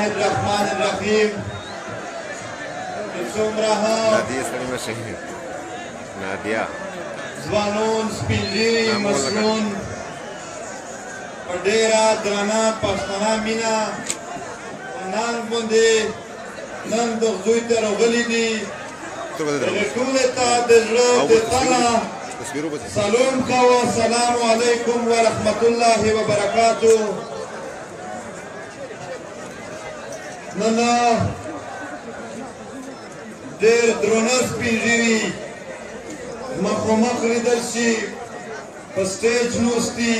الرحمن الرحیم. څومره نادیه سړی مه شهید نادیه ځوانون سپینږیري مسلون په ډېره درنه پښتنه مینه ننګ باندې نن د زوی ته راغلي دي. هغې ټولې ته د زړه د تله سلام کوه. السلام علیکم ورحمت الله وبرکاتو. نن ډېر درنه سپینږیري مخامخ لیدل شي په سټیج نوستي.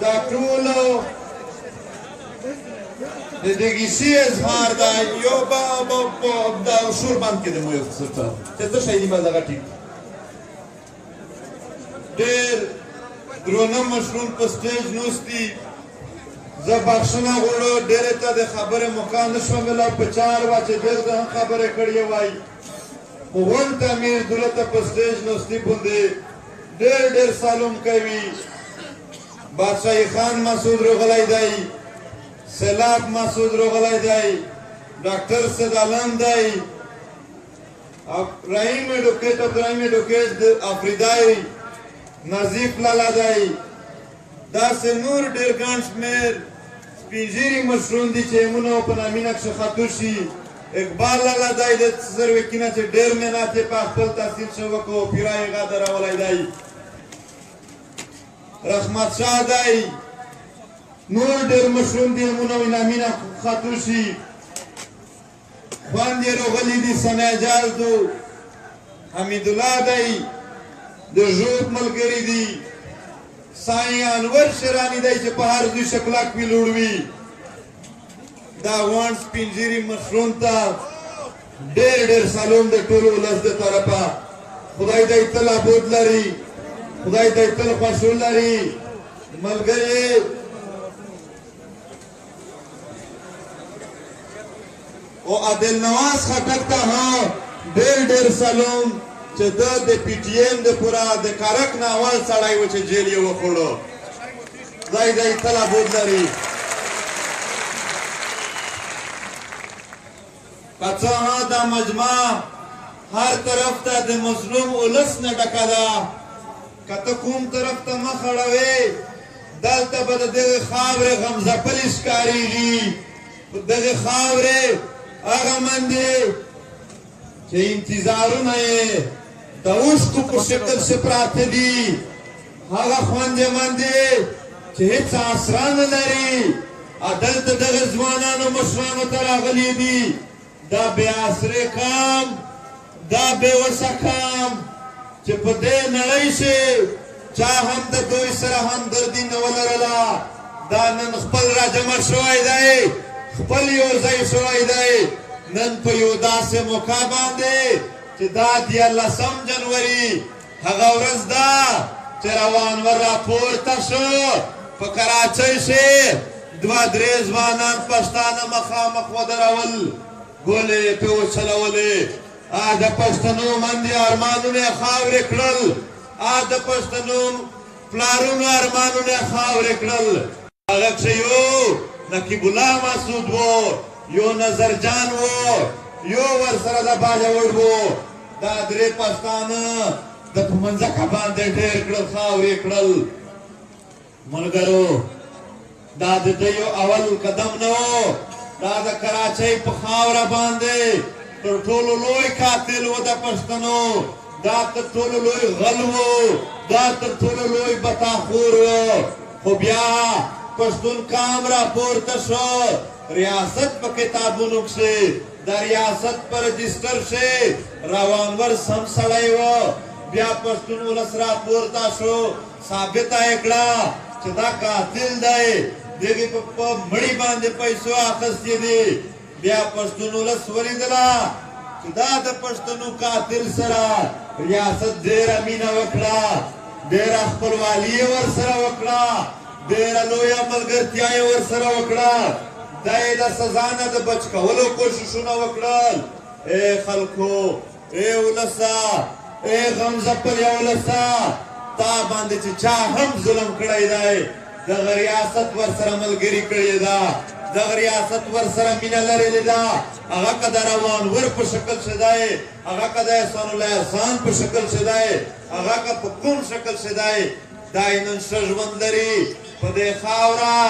دا ټولو د دې کیسې اظهار دی. یو دا شور بند کړه مو یو څه چې څه شی دی ما دغه ټیک ډېر درنه مشرون په سټیج نوستي. زه بخښنه غواړم ډېرې ته د خبرې موقع نه شوم ویلی په چار وه چې ډېر زه هم خبرې کړې وای. خو غونډ ته امیر دوله ته په سټیج نوستي باندې ډېر سلام کوي. بادشاهي خان مسعود راغلی دی، سیلاب مسعود راغلی دی، ډاکټر سید عالم دی، رحیم ایډوکیټ عبدالرحیم ایډوکیټ افریدی، نظیف لالا دی. داسې نور ډېر ګڼ شمېر سپینږیري مشرون دي چې یمونه په نامینه کښې خطو شي. اقبال لالا دی د سروکینه چې ډېر محنت یې په خپل تحصیل ښه وکړو، پیره یې غاده راولی دی. رحمت شاه دی، نور ډېر مشرون دي یمونه وایي نامینه خطو شي. خوند یې راغلي دي ثناء جالدو، حمیدالله دی د ژوب ملګري دي. سایه انور شیرانی دی چې په هر ځای شکلک وي لوړ وي. دا غونډ سپینږیري مشرون ته ډېر سلام د ټولو ولس د طرفه. خدای دی تل ابود لري، خدای دی تل خوشحال لري. ملګري او عادل نواز خټک ته هم ډېر سلام چې د پی ټي ایم د پوره د کارک نه اول سړی و چې جیل یې وخوړو. خدای دی تل ابود لري. که څه هم دا مجمع هر طرف ته د مظلوم ولس نه ډکه ده، که ته کوم طرف ته مخ اړوې دلته به د دغې خاورې غمځپلې ښکارېږي. دغې خاورې هغه من دي چې انتظارونه یې د اوښکو په شکل ښه پراته دي. هغه خوندمن دي چې هېڅ اسره نه لري. دلته دغه ځوانانو مشرانو ته راغلي دي. دا بې اسرې قام، دا بې وسه قام چې په دې نړۍ شي چا هم د دوی سره همدردي نه ولرله. دا نن خپل راجمع شوی دی، خپل یو ځای شوی دی. نن په یو داسې موقع باندې چې دا 14 جنوري هغه ورځ ده چې روانور راپورته شو. په کراچۍ شي 2-3 ځوانان پښتانه مخامخ ودرول، ګولې یې پرې وچلولې. د پښتنو منډې ارمانونه یې خاورې کړل، د پښتنو پلارونو ارمانونه یې خاورې کړل. هغه کښې یو نقیب الله مسعود و، یو نظرجان و، یو ورسره د باجوړ و. دا 3 پښتانه د په منځکه باندې ډېر کړل، خاورې کړل. ملګرو دا د ده یو اول قدم نه و. دا د کراچۍ په خاوره باندې تر ټولو لوی قاتل و د پښتنو. دا تر ټولو لوی غل و، دا تر ټولو لوی بتاخور و. خو بیا پښتون قام راپورته شو. ریاست په کتابونو کښې د ریاست په رجسټر شي روانور سم سړی و. بیا پښتون ولس راپورته شو، ثابته یې کړه چې دا قاتل دی، دغې په مړي باندې پیسو اخیستې دي. بیا پښتون ولس ولیدله چې دا د پښتنو قاتل سره ریاست ډېره مینه وکړه، ډېره خپلوالي یې ورسره وکړه، ډېره لویه ملګرتیا یې ورسره وکړه. دا یې د سزا نه د بچ کولو کوششونه وکړل. ای خلکو، ای ولسه، ای غمځپلې ولسه، تا باندې چې چا هم ظلم کړی دی دغه ریاست ورسره ملګري کړې ده. دغه ریاست ورسره مینه لرلې ده هغه که د روانور په شکل شه دی هغه که د احسان الله احسان په شکل شه دی هغه که په کوم شکل شه دی دا یې نن ښه ژوند لري په دې خاوره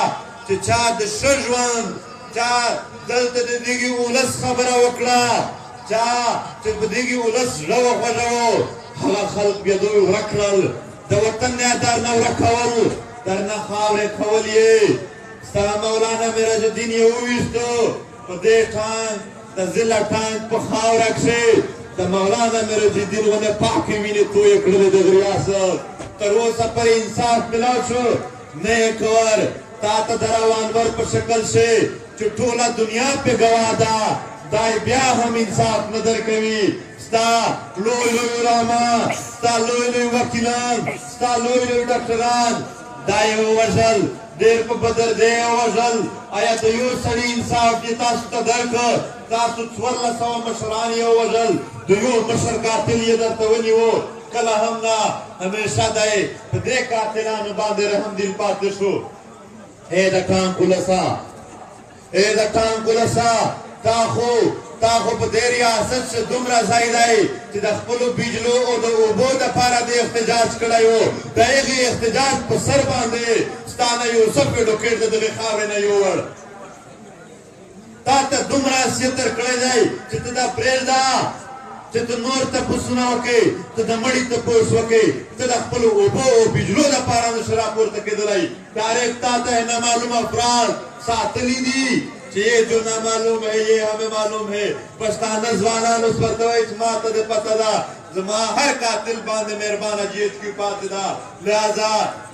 چې چا د ښه ژوند چا دلته د دغې ولس خبره وکړه چا چې په دغې ولس زړه وخوږوو هغه خلک بیا دوی ورک کړل د وطن نه درنه ورکول درنه خاورې کول یې ستا مولانا میراج الدین یې وویستو په دې ټانک د ضلع ټانک په خاوره کښې د مولانا میراج الدین غوندې پاکې وینې تویې کړلې د ریاست تر اوسه پرې انصاف ملاو شو نه یې کور تا ته د روانور په شکل شي چې ټوله دنیا پې ګواه ده دا بیا هم انصاف نه درکوي ستا لوی لوی علما ستا لوی لوی وکیلان ستا لوی لوی ډاکټران دا یې ووژل ډېر په بدر دی یې ووژل آیا د یو سړي انصاف یې تاسو ته درکړ تاسو 1400 مشران یې ووژل د یو مشر قاتل یې درته ونیو کله هم نه همیشه دی په دې قاتلانو باندې رحم دل پاتې شو ای د ټانک ولسه ای د ټانک ولسه تا خو په دې ریاست څه دومره ځای دی چې د خپلو بجلو او د اوبو دپاره د احتجاج کړی و د هغې احتجاج په سر باندې ستا نه یوسف ډوکېټ د دغې خاورې نه یوړ تا ته دومره حیثیت درکړی دی چې ته دا پرېږده چې ته نور تپوسونه وکړې ته د مړي تپوس وکړې ته د خپلو اوبو او بجلو دپاره نشې راپورته کېدلی ډایرکټ تا ته نامعلوم افراد ساتلي دي چې یہ جو نامعلوم ہے یہ ہمیں معلوم ہے پښتانه ځوانانو ورته وایي چې ما ته دې پته ده زما هر قاتل باندې مهربانه جی ایچ کیو پاتې ده لہذا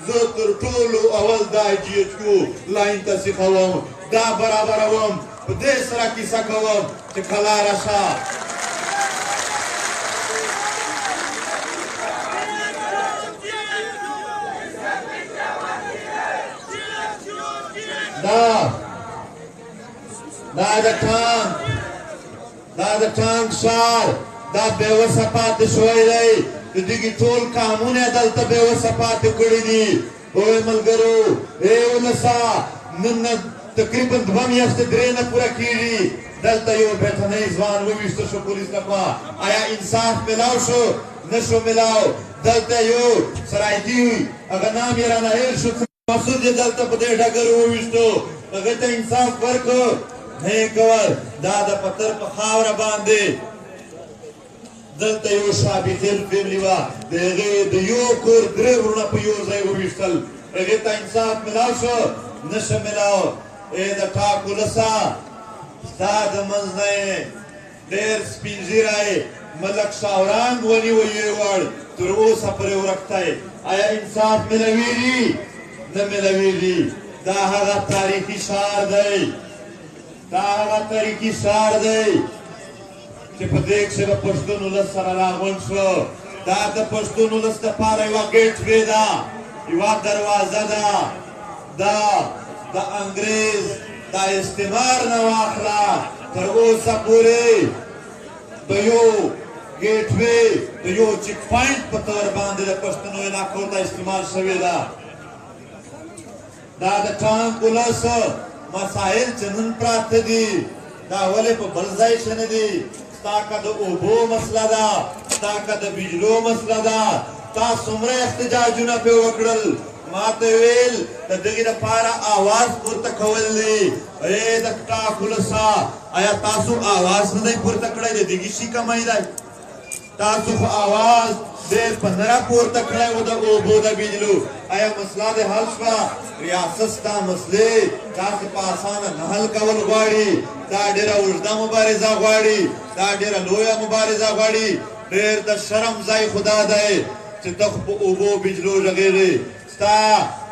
زه تر ټولو اول دا جی ایچ کیو لاین ته سیخوم دا برابروم په دې سره کیسه کوم چې کلاره شه دا د ټانک ښار دا بېوسه پاتې شوی دی د دغې ټول کامونه یې دلته بېوسه پاتې کړي دي اوی ملګرو ای ولسه نن تقریبا 2 میاشتې 3 نه پوره کېږي دلته یو برټنی ځوان وویشته شو پولیس لخوا آیا انصاف ملاو شو نه شو ملاو دلته یو سرایتي هغه نام یې رانه هېر شو مسعود یې دلته په دې ډګرو وویشتو هغه ته انصاف ورکړو نه یې کول دا د پتر په خاوره باندې دلته یو شابخیل فیملي وه د هغې د یو کور 3 وروڼه په یو ځای وویشتل هغې ته انصاف ملاو شو نه شه ملاو ای د ټاک ولسه ستا د منځ نه یې ډېر سپین ږیری ملک شاورانګ ونیوه یوړ تر اوسه پرې ورکتی آیا انصاف ملویږي نه ملویږي دا هغه تاریخي ښار دی دا هغه تاریخي ښار دی چې په دې کښې د پښتون ولس سره راغونډ شو دا د پښتون ولس دپاره یوه ګیټ وې ده یوه دروازه ده دا د انګریز دا استعمار نه واخله تر اوسه پورې د یو ګیټ وې د یو چیک پاینټ په طور باندې د پښتنو علاقو ته استعمال شوې ده دا د ټانک ولس مسایل چې نن پراته دي دا ولې په بل ځای ښه نه دي ستا که د اوبو مسله ده ستا که د بجلو مسله ده تا څومره احتجاجونه پرې وکړل ما ته ویل د دغې دپاره اواز پورته کول دي ای د ټاک ولسه آیا تاسو اواز نه دی پورته کړی د دغې شي کمی دی تاسو خو اواز ډېر په نه راپورته کړی و د اوبو د بجلو آیا مسله دې حل شوه ریاست ستا مسلې تاسې په اسانه نه حل کول غواړي دا ډېره اوږده مبارزه غواړي دا ډېره لویه مبارزه غواړي ډېر د شرم ځای خو دا دی چې ته خو په اوبو بجلو غږېږې ستا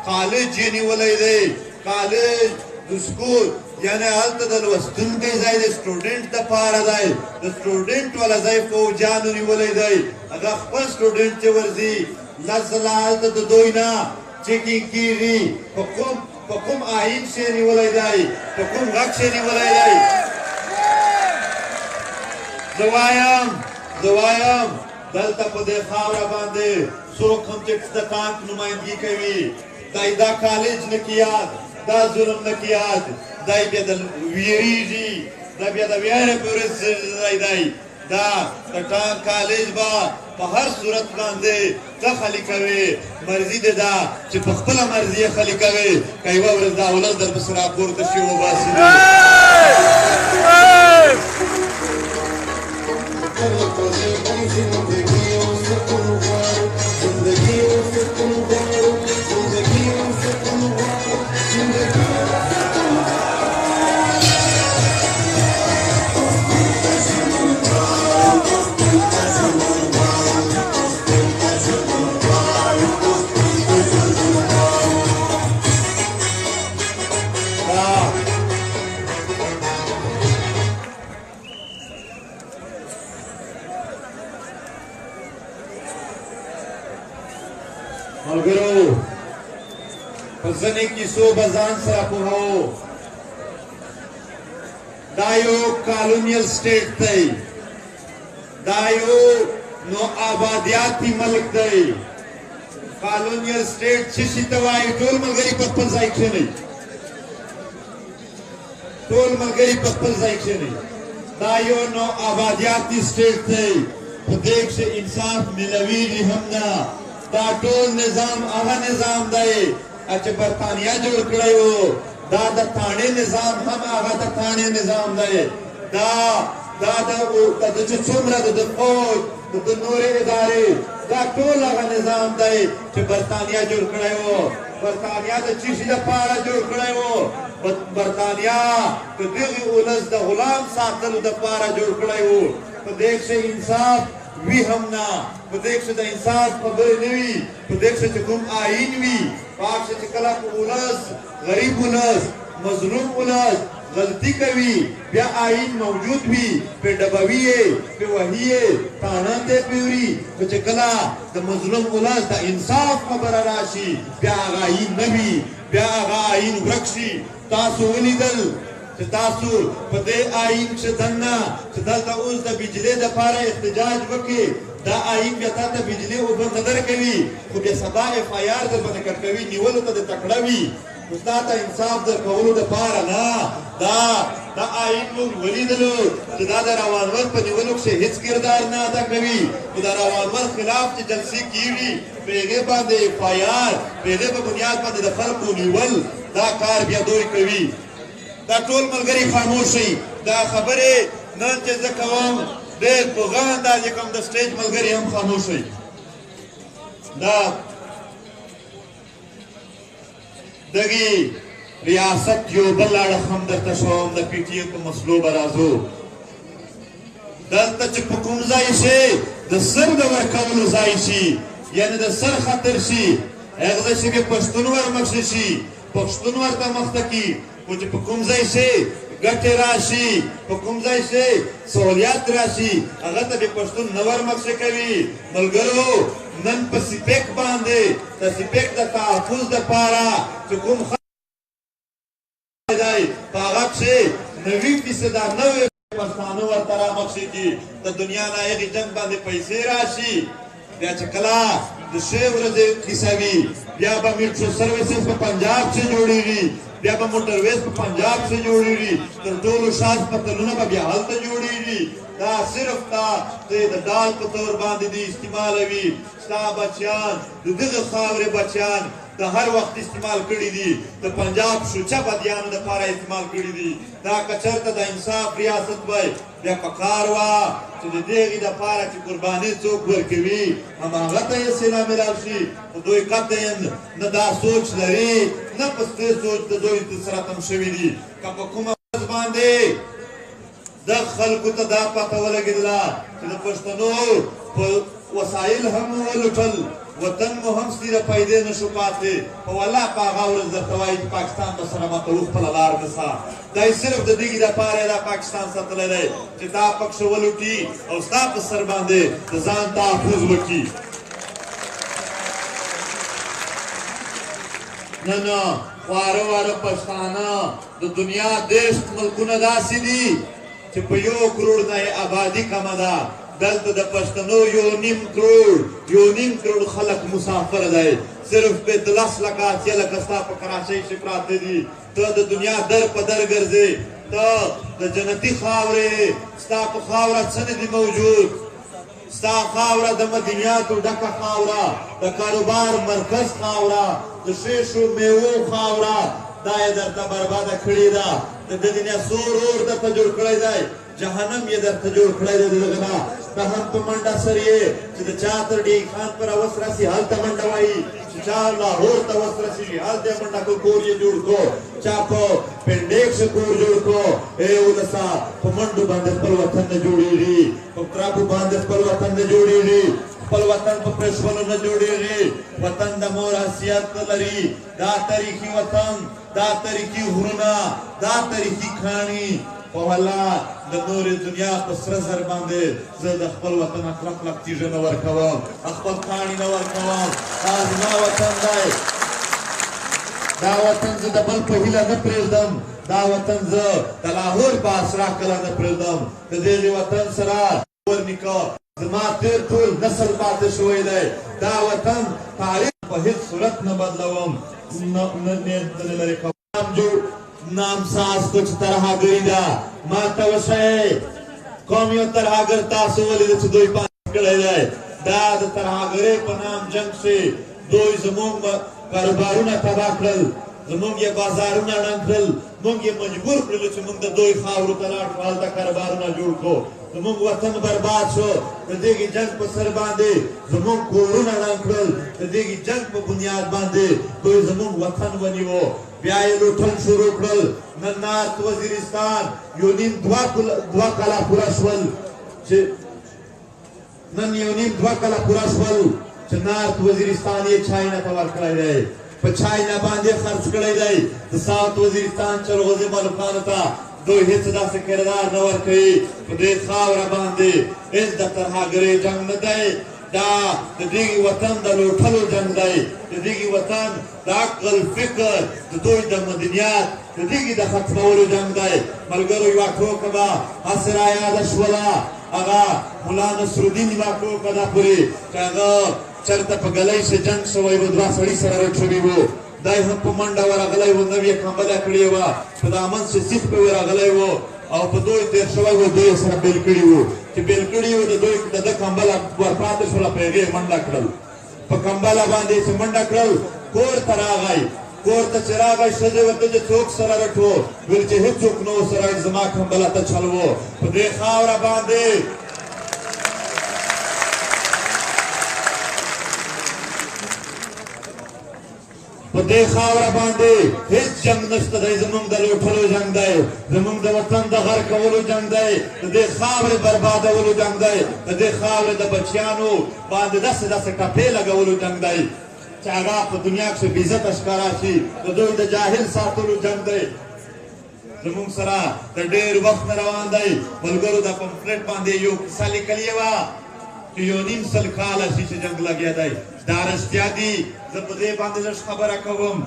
کالج یې نیولی دی کالج د سکول یعنی هلته د لوستونکي ځای د سټوډنټ دپاره دی د سټوډنټ والا ځای فوجیانو نیولی دی هغه خپل سټوډنټ چې ورځي لس ځله هلته د دوی نه چیکینګ کېږي په کوم آیین شی نیولی دی په کوم غږ شی نیولی دی زه وایم دلته په دې خاوره باندې څوک هم چې د ټانک نمایندګي کوي دا کالج نه کیاد دا ظلم نه کیاد دای بیا د ویریږي دا بیا د ویاړې په ورځ دی دا د ټانک کالج به په هر صورت باندې ته خالي کوې مرضي دې ده چې په خپله مرضي یې خالي کوې که یوه ورځ دا ولس درپسې راپورته شي وباسي ملګرو په ځینې کیسو به ځان سره پوهوو دا یو کالونیل سټیټ دی دا یو نو آبادیاتي ملک دی کالونیل سټیټ څه شي ته وایي ټول ملګري په خپل ځای کښېنئ ټول ملګري په خپل ځای کښېنئ دا یو نو آبادیاتي سټیټ دی په دې کښې انصاف ملویږي هم نه دا ټول نظام هغه نظام دی چې برطانیه جوړ کړی و دا د تاڼې نظام هم هغه د تاڼې نظام دی دا چې څومره د فوج د نورې ادارې دا ټول هغه نظام دی چې برطانیه جوړ کړی و برطانیه د څه شي دپاره جوړ کړی و برطانیه د دغې ولس د غلام ساتلو دپاره جوړ کړی و په دې کښې انصاف وی هم نه په دې کښې د انصاف خبرې نه وي په دې کښې چې کوم آیین وي په هغه کښې چې کله په ولس غریب ولس مظلوم ولس غلطي کوي بیا آیین موجود وي پې ډبوي یې پې وهي یې تاڼه ته پې وړي خو چې کله د مظلوم ولس د انصاف خبره راشي بیا هغه آیین نه وي بیا هغه آیین ورک شي تاسو ولیدل چې تاسو په دې آیین کښې دننه چې دلته اوس د بجلۍ دپاره احتجاج وکړې دا آیین بیا تا ته بجلۍ اوبه نه درکوي خو بیا سبا اف آی آر در باندې کټ کوي نیولو ته دې تکړه وي نو ستا ته انصاف درکولو دپاره نه دا آیین موږ ولیدلو چې دا د روانور په نیولو کښې هېڅ کردار نه ادا کوي خو د روانور خلاف چې جلسې کېږي په هغې باندې اف آی آر په هغې په بنیاد باندې د خلکو نیول دا کار بیا دوی کوي دا ټول ملګري خاموش شئ دا خبرې نن چې زه کوم ډېر په غم اندازې کوم د سټیج ملګري هم خاموش شئ دا دغې ریاست یو بل اړخ هم درته ښوم د پي ټي ایم په مسلو به راځو دلته چې په کوم ځای شي د سر د ورکولو ځای شي یعنې د سر خطر شي هغه ځای چې بیا پښتون ورمخکې شي پښتون ورته مخته کي خو چې په کوم ځای شي ګټې راشي په کوم ځای شي سهولیات راشي هغه ته بیا پښتون نه ورمخکې کوي ملګرو نن په سپیک باندې د سپیک د تحفظ دپاره چې کوم دی په هغه کښې 90% نوې پښتانه ورته رامخکې کي د دنیا نه هغې جنګ باندې پیسې راشي بیا چې کله د ښې ورځې کیسه وي بیا به میټرو سروسز په پنجاب کښې جوړېږي بیا به موټر ویز په پنجاب کښې جوړېږي تر ټولو ښه هسپتالونه به بیا هلته جوړېږي دا صرف تا د ډال په طور باندې دې استعمالوي ستا بچیان د دغه خاورې بچیان د هر وخت استعمال کړي دي د پنجاب شوچه بدیانو دپاره استعمال کړي دي دا که چېرته د انصاف ریاست وی بیا پکار وه چې د دغې دپاره چې قرباني څوک ورکوي هماغه ته یې سیله میلاو شي خو دوی قطعا نه دا سوچ لري نه په ستې سوچ د دوی سره تم شوي دي که په کومه ورځ باندې د خلکو ته دا پته ولګېدله چې د پښتنو په وسایل هم ولوټل وطن مو هم سیره پیدې نشو پاتې په والله په هغه ورځ درته وایي چې پاکستان به سره ماته خپله لار نیسه دا یې صرف د دغې دپاره دا پاکستان ساتلی دی چې دا پکښې ولوټي او ستا په سر باندې د ځان تحفظ وکړي نن خواره واره پښتانه د دنیا 10 ملکونه داسې دي چې په 1 کروڑ نه یې آبادي کمه ده دلته د پښتنو 1.5 کروڑ خلک مسافر دی صرف 10 لکه 8 لکه ستا په کراچۍ کې پراته دي ته د دنیا در په در ګرځې ته د جنتي خاورې ستا په خاوره څه نه دي موجود ستا خاوره د مدنیاتو ډکه خاوره د کاروبار مرکز خاوره د شیشو میوو خاوره دا یې درته برباده کړې ده د دنیا سور اور درته جوړ کړی دی جهنم یې درته جوړ کړی دی دغه نه ته هم په منډه سر یې چې د چا تر ډي خان پر اوس راسي هلته منډه وایي چې چا لاهور ته اوس راسي هلته منډه کو کور یې جوړ کو چا په پنډیکس کور جوړ کو ای ولسا په منډو باندې خپل وطن نه جوړېږي په ترابو باندې خپل وطن نه جوړېږي خپل وطن په پرېښولو نه جوړېږي وطن د مور حیثیت لري دا تاریخي وطن دا تاریخي غرونه دا تاریخي کاڼي په والله د نورې دنیا په سره زر باندې زه د خپل وطن کلک تیږه نه ورکوم خپل کاڼي نه ورکوم دا زما وطن دی دا وطن زه د بل په هیله نه پرېږدم دا وطن زه د لاهور په اسرا کله نه پرېږدم د دغې وطن سره ورنیکه زما تېر ټول نسل پاتې شوی دی دا وطن تاریخ په هیڅ صورت نه بدلوم نه لرې کوم نام ساز کچھ ترهاګری ده ما ته وښایئ کوم یو ترهاګر تاسو ولیده چې دوی پاتې کړی دی دا د ترهاګرۍ په نام جنګ کښې دوی زموږ کاروبارونه تباه کړل زموږ یې بازارونه ړنګ کړل موږ یې مجبور کړلو چې موږ د دوی خاورو ته لاړ شو هلته کاروبارونه جوړ کړو زموږ وطن برباد شو د دغې جنګ په سر باندې زموږ کورونه ړنګ کړل د دغې جنګ په بنیاد باندې دوی زموږ وطن ونیو بیا یې لوټل شروع کړل نن نارت وزیرستان یو نیم دوه کاله پوره شول چې نن یو نیم دوه کاله پوره شول چې نارت وزیرستان یې چاینا ته ورکړی دی په چاینا باندې خرڅ کړی دی د ساوت وزیرستان چلغوزي مالکانو ته دوی هیڅ داسې کردار نه ورکوي په دې خاوره باندې هیڅ د ترهاګرۍ جنګ نه دی دا د دغې وطن د لوټلو جنګ دی د دغې وطن د عقل فکر د دوی د مدنیات د دغې د ختمولو جنګ دی ملګرو یوه ټوکه به هسې رایاده شوله هغه ملا نصرالدین یوه ټوکه ده پورې چې هغه چېرته په ګلی شه جنګ شوی و دوه سړي سره رټ شوي وو دی هم په منډه ورغلی و نوې کمبله کړې وه په دامن شه سیخ پې ورغلی و او په دوی تېر شوی و دوی سره بیل کړي وو چې بیل کړي وو د دوی د ده کمبله ورپاتې شوله په هغې منډه کړل په کمبله باندې چې منډه کړل کور ته راغی کور ته چې راغی ښځې ورته چې څوک سره رټو ویل چې هېڅوک نه و سره زما کمبله ته چل و په دې خاوره باندې په دې خاوره باندې هیڅ جنګ نشته دی زموږ د لوټلو جنګ دی زموږ د وطن د غر کولو جنګ دی د دې خاورې بربادولو جنګ دی د دې خاورې د بچیانو باندې داسې ټپې لګولو جنګ دی چې هغه په دنیا کښې بېعزته ښکاره شي د دوی د جاهل ساتلو جنګ دی زموږ سره د ډېر وخت نه روان دی ملګرو د پمفلټ باندې یو کیسه لیکلې وه چې 1.5 کاله شي چې جنګ لګیا دی دا رښتیا دي زه په دې باندې لږ خبره کوم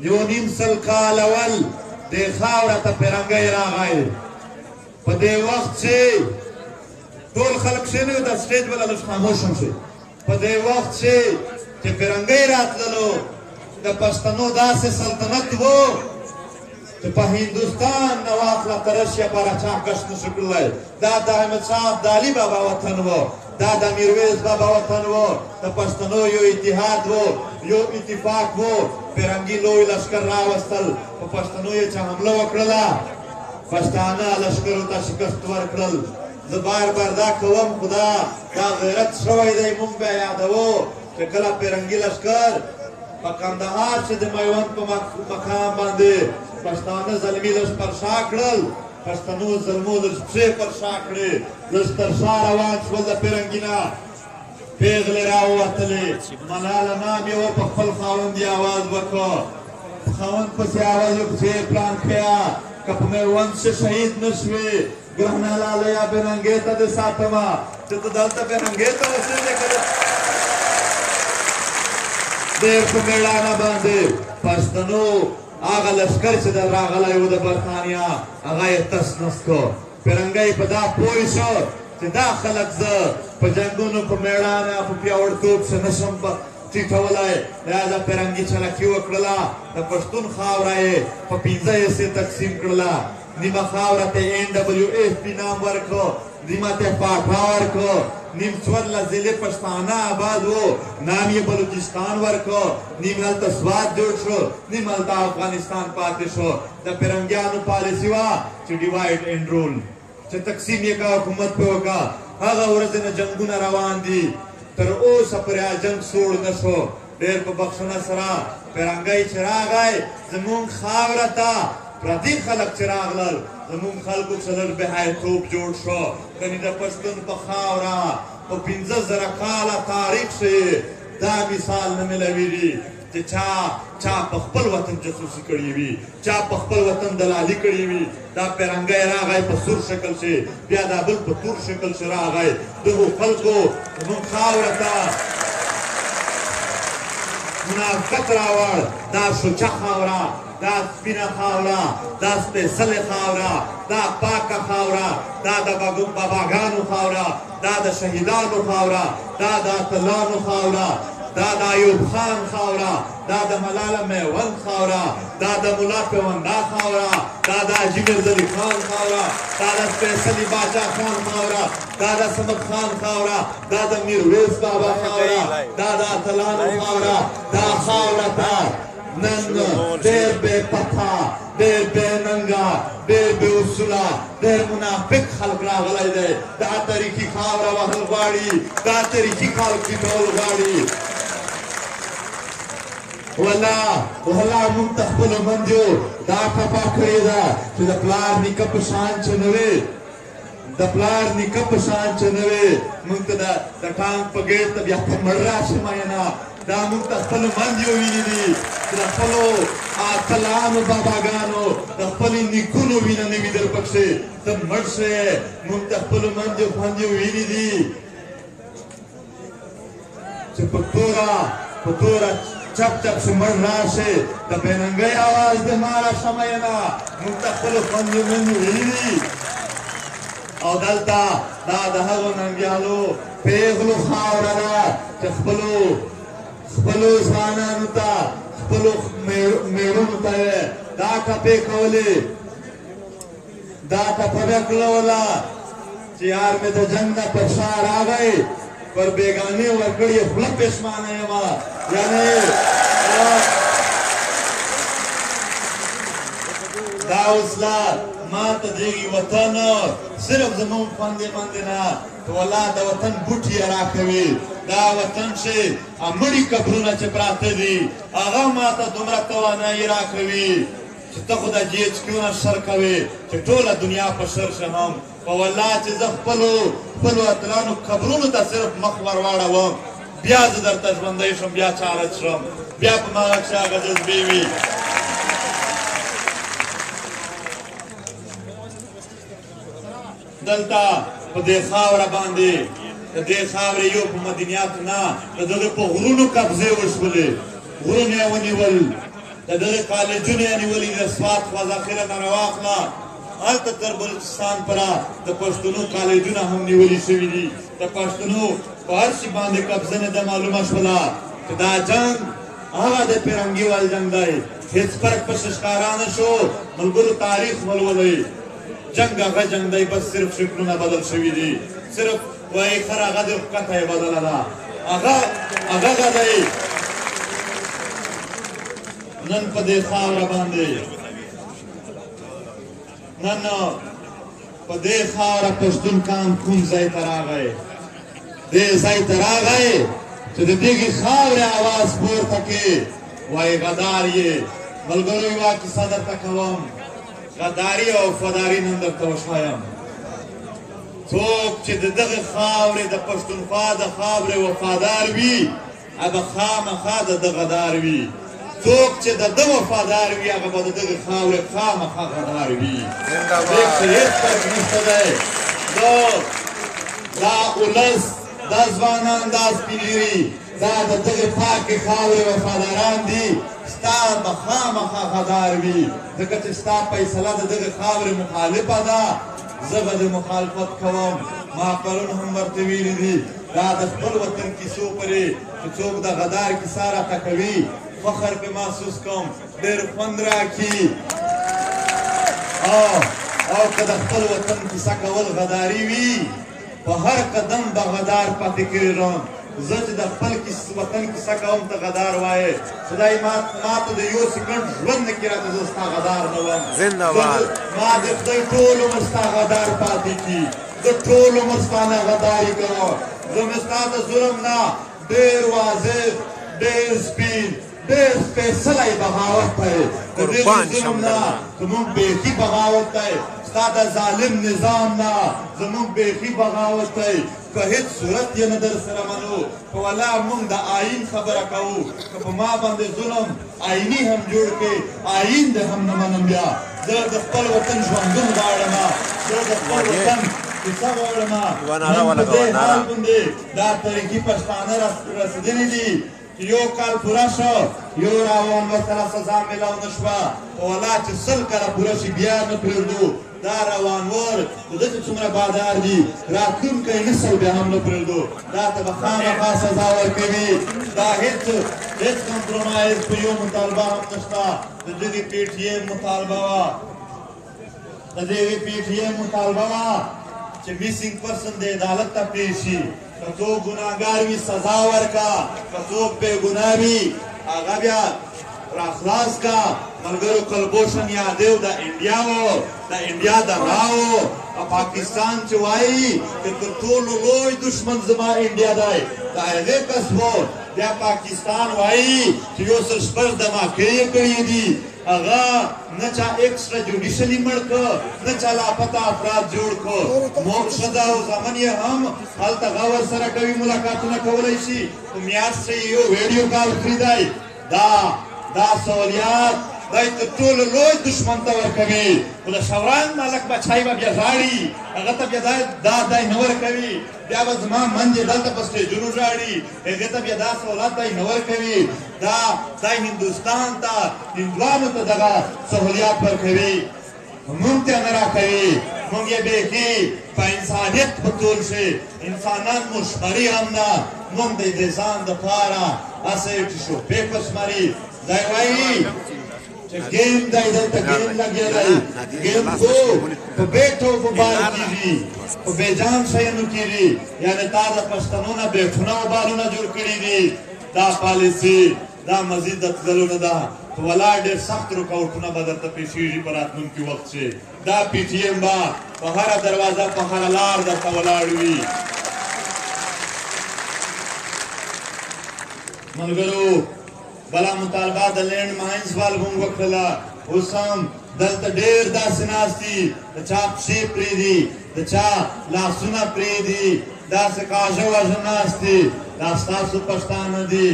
1.5 کال اول دې خاوره ته پیرنګی راغی په دې وخت چې ټول خلک کښېنوي دا سټیج بله لږ خاموش هم شي په دې وخت چې پیرنګی راتللو د پښتنو داسې سلطنت و چې په هندوستان نه واخله تر رشیا پورې چا کشت نشو کړلی دا د احمدشاه ابدالي بابا وطن و دا د میرویس بابا وطن و د پښتنو یو اتحاد و یو اتفاق و پیرنګي لوی لښکر راوستل په پښتنو یې چې حمله وکړله پښتانه لښکرو ته شکست ورکړل زه بار دا کوم خدا دا غیرت شوی دی موږ بیا یادوو چې کله پیرنګي لښکر په کندهار چې د میوند په مقام باندې پښتانه زلمي لږ پر شا کړل پښتنو زلمو لږ پښې پر شا کړې لږ تر شا روان شول د پیرنګي نه پیغلې راووتلې ملاله نام یې په خپل خاوند یې اواز وکړ خاوند پسې اواز وکړ چې پلان کړیا که په میوند شه شهید نه شوې ګرانه لاله یا پیرنګۍ ته دې ساتمه چې ته دلته پیرنګۍ ته اوسېږې که ډېر په مېړانه باندې پښتنو هغه لښکر چې در راغلی و د برتانیا هغه یې تس نس کړ پیرنګی په دا پوه شو چې دا خلک زه په جنګونو په میړانه په پیاوړتوب څه نشم ټیټولی لهذا پیرنګي چلاکي وکړله د پښتون خاوره یې په 15 حصې تقسیم کړله نیمه خاوره ته NWFP نام ورکړو نیمه ته پاټا ورکړو نیم 14 ضلع پښتانه آباد و نام یې بلوچستان ورکړو نیم هلته سوات جوړ شو نیم هلته افغانستان پاتې شو د پیرنګیانو پالیسي وه چې ډیوایډ اینډ رول چې تقسیم یې کا حکومت په وکړه هغه ورځې نه جنګونه روان دي تر اوسه پورې جنګ سوړ نه شو ډېر په بخښنه سره پیرنګی چې راغی زمونږ خاوره ته پردي خلک چې راغلل زمونږ خلکو څه لږ بېحیتوب جوړ شو کنې د پښتون په خاوره په 15,000 کاله تاریخ کې دا مثال نه میلاویږي چې چا په خپل وطن جاسوسي کړې وي چا په خپل وطن دلالي کړې وي دا پیرنګی راغی په سور شکل شي بیا دا بل په تور شکل شي راغی دغو خلکو زمونږ خاوره ته منافقت راوړ دا شجاع خاوره دا سپینه خاوره دا سپېڅلې خاوره دا پاکه خاوره دا د باباګانو خاوره دا د شهیدانو خاوره دا د اتلانو خاوره دا د ایوب خان خاوره دا د ملاله میوند خاوره دا د ملا پیونده خاوره دا د حاجي میرزلي خان خاوره دا د سپېڅلي باچا خان خاوره دا د صمد خان خاوره دا د میرویس بابا خاوره دا د اتلانو خاوره دا خاوره ته نن ډېر بې پته ډېر بې ننګه ډېر بې اصوله ډېر منافق خلک راغلی دی دا تاریخي خاوره وهل غواړي دا تاریخي خلک ټیټول غواړي والله موږ ته خپلو منځو دا ټپه کړې ده چې د پلار نیکه په شان چې نه وي د پلار نیکه په شان چې نه وي موږ ته د ټانک په ګیټ ته بیا په مړ راشي مینه دا موږ ته خپلو منځو وینې دي چې د خپلو اتلانو باباګانو د خپلې نیکونو وینه نه وي در پکښې ته مړ شې موږ ته خپلو منځو خوندې وینې دي چې په توره چپ چې مړ راشي د پیرنګۍ اواز دې ما راشه مینه موږ ته خپلو خوندې منځو وینې دي او دلته دا د هغو ننګیالو پیغلو خاوره ده چې خپلو ځوانانو ته خپلو میړونو ته یې دا ټپې کولې دا ټپه بیا کړوله چې یار مې د جنګ نه پر شا راغی پر بېګانې ورکړې خوله پښمانه یمه یعنې دا وسله ما ته دغې وطن صرف زمونږ خوندې باندې نه والله د وطن بوټي یې راکوي دا وطن چې مړي قبرونه چې پراته دي هغه ما ته دومره توانایي راکوي چې ته خو د GHQ نه شر کوې چې ټوله دنیا په شر شم په والله چې زه خپلو اتلانو قبرونو ته صرف مخ ور واړوم بیا زه درته ژوندی شم بیا چارج شم بیا په ما کښې هغه جذبې وي دلته په دې خاوره باندې د دې خاورې یو په مدنیاتو نه د دغه په غرونو قبضې وشولې غرونه یې ونیول د دغه کالجونه یې نیولي د سوات خوا ذخیره نه راواخله هلته تر بلوچستان پره د پښتنو کالجونه هم نیولي شوي دي د پښتنو په هر شي باندې قبضه نه ده معلومه شوله چې دا جنګ هغه د پیرنګي وال جنګ دی هېڅ فرق پسې ښکاره نه شو ملګرو تاریخ ولولئ جنگ هغه جنگ دی بس صرف شکلونه بدل شوي دي صرف وایي خر هغه د ښکته یې بدله ده هغه دی نن په دې خاوره باندې نن په دې خاوره پښتون قام کوم ځای ته راغی دې ځای ته راغی چې د دغې خاورې اواز پورته کړي وایي غدار یې ملګرو یوه کیسه درته کوم غداري او وفاداري نن درته وښایم څوک چې د دغې خاورې د پښتونخوا د خاورې وفادار وي هغه خامخا د ده غدار وي څوک چې د ده وفادار وي هغه به د دغې خاورې خامخا غدار وي دې کښې هېڅ فرق نشته دی دا ولس دا ځوانان دا سپین دا د دغې پاکې خاورې وفاداران دي ستا به خامخا غدار وي ځکه چې ستا فیصله د دغې خاورې مخالفه ده زه به د مخالفت کوم. ما پرون هم ورته ویلي دي دا د خپل وطن کیسو پرې چې څوک د غدار کیسه راته کوي فخر پې محسوس کوم، ډېر خوند راکي. او که د خپل وطن کیسه کول غداري وي په هر قدم به غدار پاتې کېږم. زه چې د خپل وطن کیسه کوم ته غدار وایې خدای ما ته د یو سکنډ ژوند نه کښې راته زه ستا غدار نه وم. ما د خدای ټول عمر ستا غدار پاتې کي، زه ټول عمر ستا نه غداري کوم. زه مې ستا د ظلم نه ډېر واضح ډېر سپین ډېر سپېڅلی بغاوت دی، د ډېر ظلم نه زمونږ بیخي بغاوت دی، ستا د ظالم نظام نه زمونږ بیخي بغاوت دی. که هیڅ صورت یې نه در سره منو که والله مونږ د آیین خبره کوو، که په ما باندې ظلم آییني هم جوړ کړې آیین دې هم نه منم. بیا زه د خپل وطن ژوندون غواړم، زه د خپل وطن کیسه غواړم. نن په دې حال باندې دا تاریخي پښتانه رسېدلي دي چې یو کال پوره شو یو راون ورسره سزا میلاو نه شوه، خو والله چې 100 کاله پوره شي بیا نه پرېږدو. دا روانور د ده چې څومره بادار دي راتلونکی نسل بیا هم نه پرېږدو، دا ته به خامخا سزا ورکوي. دا هېڅ کمپرومایز په یو مطالبه هم نشته. د دغې پی ټي ایم مطالبه وه چې میسینګ پرسن د عدالت ته پېښ شي، که څوک ګناهګار وي سزا ورکړه، که څوک بېګناه وي هغه بیا راخلاص کا. ملګرو کلبوشن یادیو د انډیا و، د انډیا د راو او پاکستان چې وایي چې تر ټولو لوی دشمن زما انډیا دی، د هغې کس و. بیا پاکستان وایي چې یو سل شپږ دماکې یې کړي دي، هغه نه چا ایکسټرا جوډیشلي مړ کړ نه چا لاپته افراد جوړ کړ. موږ ښځه او زامن یې هم هلته غور سره کوي، ملاقاتونه کولی شي، په میاشت چې یو ویډیو کال فری دی. دا سہولیات دی تر ټولو لوی دشمن ته ورکوي، خو د شوران مالک بچی به بیا ژاړي، هغه ته بیا دا دی نه ورکوي. بیا به زما منځې دلته په سټیجونو ژاړي، هغې ته بیا دا سهولت دی نه ورکوي. دا هندوستان ته هندوانو ته دغه سهولیات ورکوي، مونږ ته نه راکوي. مونږ یې بیخي په انسانیت په تول شي، انسانان مو شمري هم نه، مونږ د دې ځان دپاره هسې ټیشوپې په شمري. دی وایي چې ګیم دی دلته ګیم لګیا دی، ګیم خو په بیټ او په بال کېږي، په بېجان شیانو کېږي. یعنې تا د پښتنو نه بیټونه او بالونه جوړ کړي دي. دا پالیسي دا مزید د تللو نه ده، په ولاړ ډېر سخت رکاوټونه به درته پېښېږي په راتلونکي وخت چې دا پی ټي ایم به په هره دروازه په هره لار درته ولاړ وي. ملګرو بله مطالبه د لینډ ماینز وال هم وکړله، اوس هم دلته ډېر داسې ناست دي د چا پښې پرېږدي د چا لاسونه پرېږدي، داسې کاږه واږه ناست دي. دا ستاسو پښتانه دي.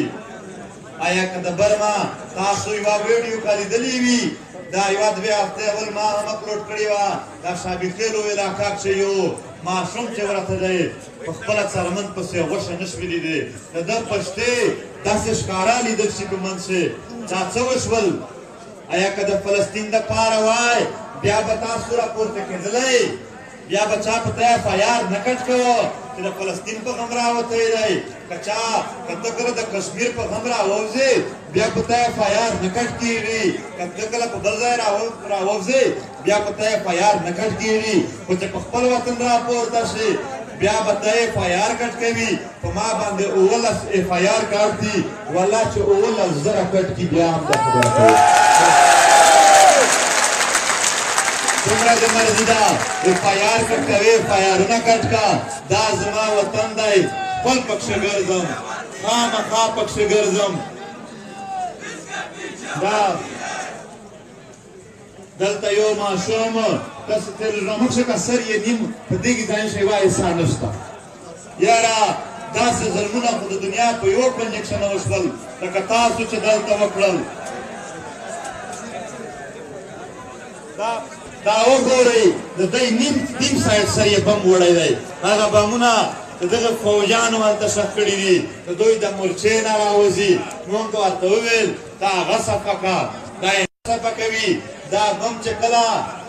آیا که د برما تاسو یوه ویډیو کا لیدلې وي، دا یوه 2 هفتې اول ما هم اپلوډ کړې وه، دا شابخیلو علاقه کښې یو ماشوم چې ورته دی په خپله څرمن پسې غوښه نه شوي لیدې، د ده پښتې داسې ښکاره لیدل شي په منځ کښې. دا څه وشول؟ آیا که د فلسطین دپاره وای بیا به تاسو راپورته کېدلی، بیا به چا په ته FIR نه کټ کوه چې د فلسطین په غم راوتی دی. که ته کله د کشمیر په غم راووځې بیا په ته FIR نه کټ کېږي، که ته کله په بل ځای راووځې بیا په ته FIR نه کټ کېږي، خو چې په خپل وطن راپورته شي بیا به ته FIR کټ کوي. په ما باندې 19 FIR کارت دي، والله چې 19,000 کټ کي بیا هم دا خبره کوي. څومره دې مرضي ده FIR کټ کوې، FIR-ونه کټ کا. دا زما وطن دی، خپل پکښې ګرځم، خامخا پکښې ګرځم. دا دلته یو ماشوم داسې تېر ښه که سر یې نیم په دېګې ځای شی وایي سا نشته. یاره داسې ظلمونه خو د دنیا په یو کنجکشن وشول لکه تاسو چې دلته وکړل. دا وګورئ د دی نیم سایډ سر یې بم وړی دی، هغه بمونه د دغه فوجانو هلته ښخ کړي دي، د دوی د مورچې نه راوځي. مونږ ورته وویل دا هغه صفه که دا یې صفه کوي، دا غم چې کله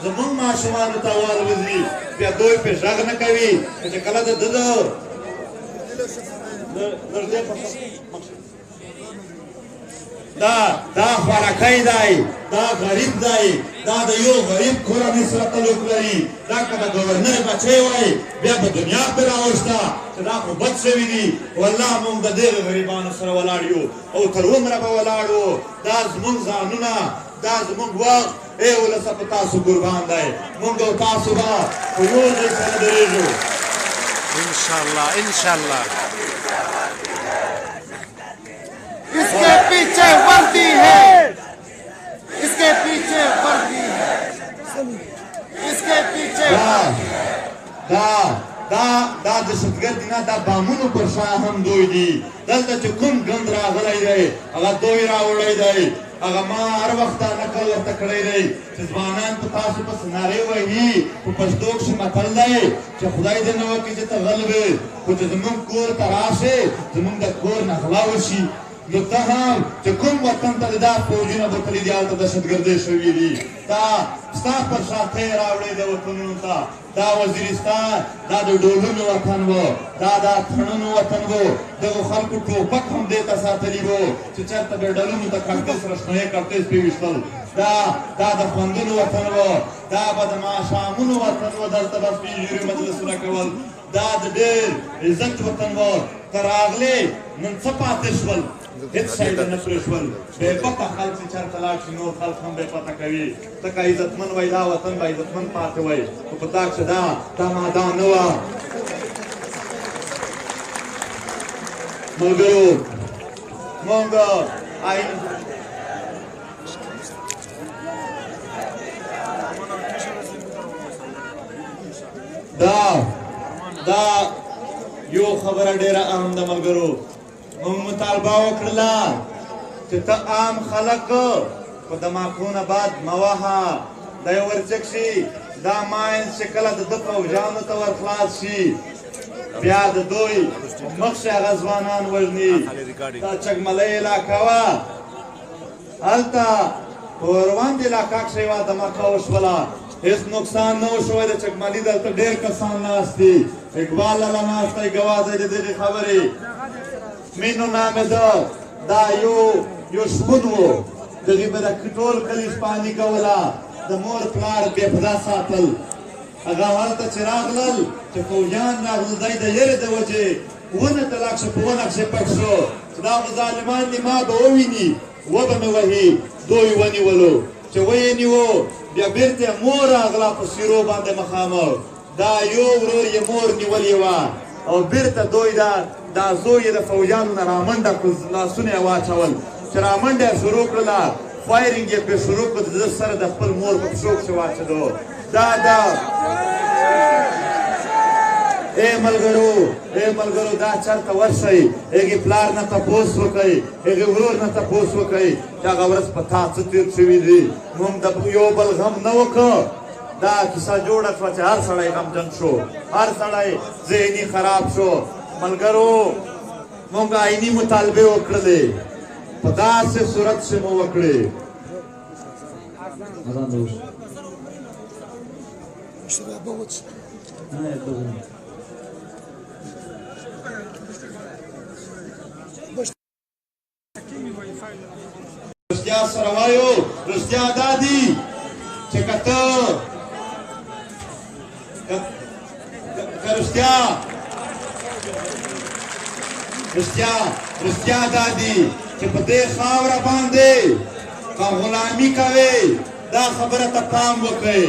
زمونږ ماشومانو ته والوځي بیا دوی پې غږ نه کوي چې کله د ده دا خوارکی دی دا غریب دی دا د یو غریب کورنۍ سره تعلق لري دا که د ګورنر بچی وای بیا به دنیا پې راوښته چې دا خو بد شوي دي والله موږ د دغې غریبانو سره ولاړ یو او تر عمره به ولاړ وو دا زموږ ځانونه دا زموږ وخت ای ولسه په تاسو قربان دی موږ او تاسو به په یو ځای سره درېږو انشاءالله انشاءالله इसके पीछे वर्दी है इसके पीछे वर्दी है इसके पीछे دا دهشتګرد نه دا بامونو پر شا هم دوی دي دلته چې کوم ګند راغلی دی هغه دوی راوړی دی هغه ما هر وخت نقل ورته کړی دی چې ځوانان په تاسو پسې نارې وهي په پښتو کښې متل دی چې خدای دې نه وکړي چې ته غل وې خو چې زموږ کور ته راشې زموږ د کور نه غلا وشي نو ته هم چې کوم وطن ته دا فوجونه بوتلي دي هلته دهشتګردۍ شوي دي دا ستا پر شا ته یې راوړی دی وطنونو ته دا وزیرستان دا د ډولونو وطن و دا د تړنو وطن و دغو خلکو ټوپک هم دې ته ساتلي وو چې چېرته به ډلونو ته کړکۍ سره شنوې کړکۍ پرې ویشتل دا د خوندونو وطن و دا به د ماښامونو وطن و دلته به سپین ږیري مجلسونه کول دا د ډېر عزت وطن و ته راغلې نن څه پاتې شول هیڅ شی د نه پرېښول بې پته خلک چې چېرته لاړ شي نور خلک هم بې پته کوي ځکه عزتمن وایي دا وطن به عزتمن پاتې وایي خو په تا کښې دا ماده نه وه ملګرو موږ دا یو خبره ډېره اهم ده ملګرو موږ مطالبه وکړله چې ته عام خلک په دماغو نه باد مه وهه دا یې ورچک شي دا ماینس چې کله د ده فوجانو ته ورخلاص شي بیا د دوی مخشې هغه ځوانان وژني دا چکملۍ علاقه وه هلته په ورواند علاقه کښې یوه دماغه وشوله هیڅ نقصان نه و شوی د چکمالي دلته ډېر کسان ناست دي اقبال لاله ناست دی ګواه دی د دغې خبرې مینو نامې ده دا یو شپون و دغې به د ټول کلي شپاني کوله د مور پلار بېپده ساتل هغه هلته چې راغلل چې فوجان راغلل دی د یرې د وجې ونه ته لاړ شه په ونه کښې پټ شو چې دا خو ظالمان دي ما به وویني وبه مې وهي دوی ونیولو چې ویې نیو بیا بېرته یې مور راغله په سیرو باندې مخامخ دا یو ورور یې مور نیولې وه او بېرته دوی دا زوی یې د فوجانو نه رامنډه کړل لاسونه یې واچول چې رامنډه یې شروع کړله فایرنګ یې پرې شروع کړ د ده سره د خپل مور په پښو کښې واچېدو ای ملګرو دا چېرته ورشئ هغې پلار نه تپوس وکئ هغې ورور نه تپوس وکئ چې هغه ورځ په تا څه تېر شوي دي موږ د یو بل غم نه وکړه دا کیسه جوړه شوه چې هر سړی غمجن شو هر سړی ذهني خراب شو ملګرو موږ آیني مطالبې وکړلې په داسې صورت کښې مو وکړې رښتیا سره وایو رښتیا دا دي چې که ته رښتیا دا دي چې په دې خاوره باندې که غلامي کوې دا خبره ته پام وکړئ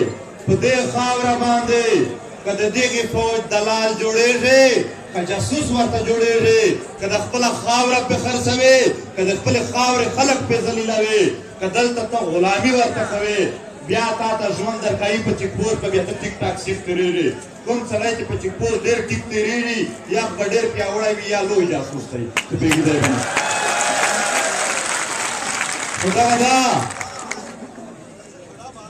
په دې خاوره باندې که د دغې فوج دلال جوړېږي که جاسوس ورته جوړېږي که د خپله خاوره پې خرڅوې که د خپلې خاورې خلک پې ذلیلوې که دلته ته غلامي ورته کوې بیا تا ته ژوند درکوي په چکپور که بیا ته ټیک ټاک سیف تېرېږي کوم سړی چې په چکپور ډېر ټیک تېرېږي یا به ډېر پیاوړی وي یا لوی جاسوس دی ته پوهېږي خو دغه ده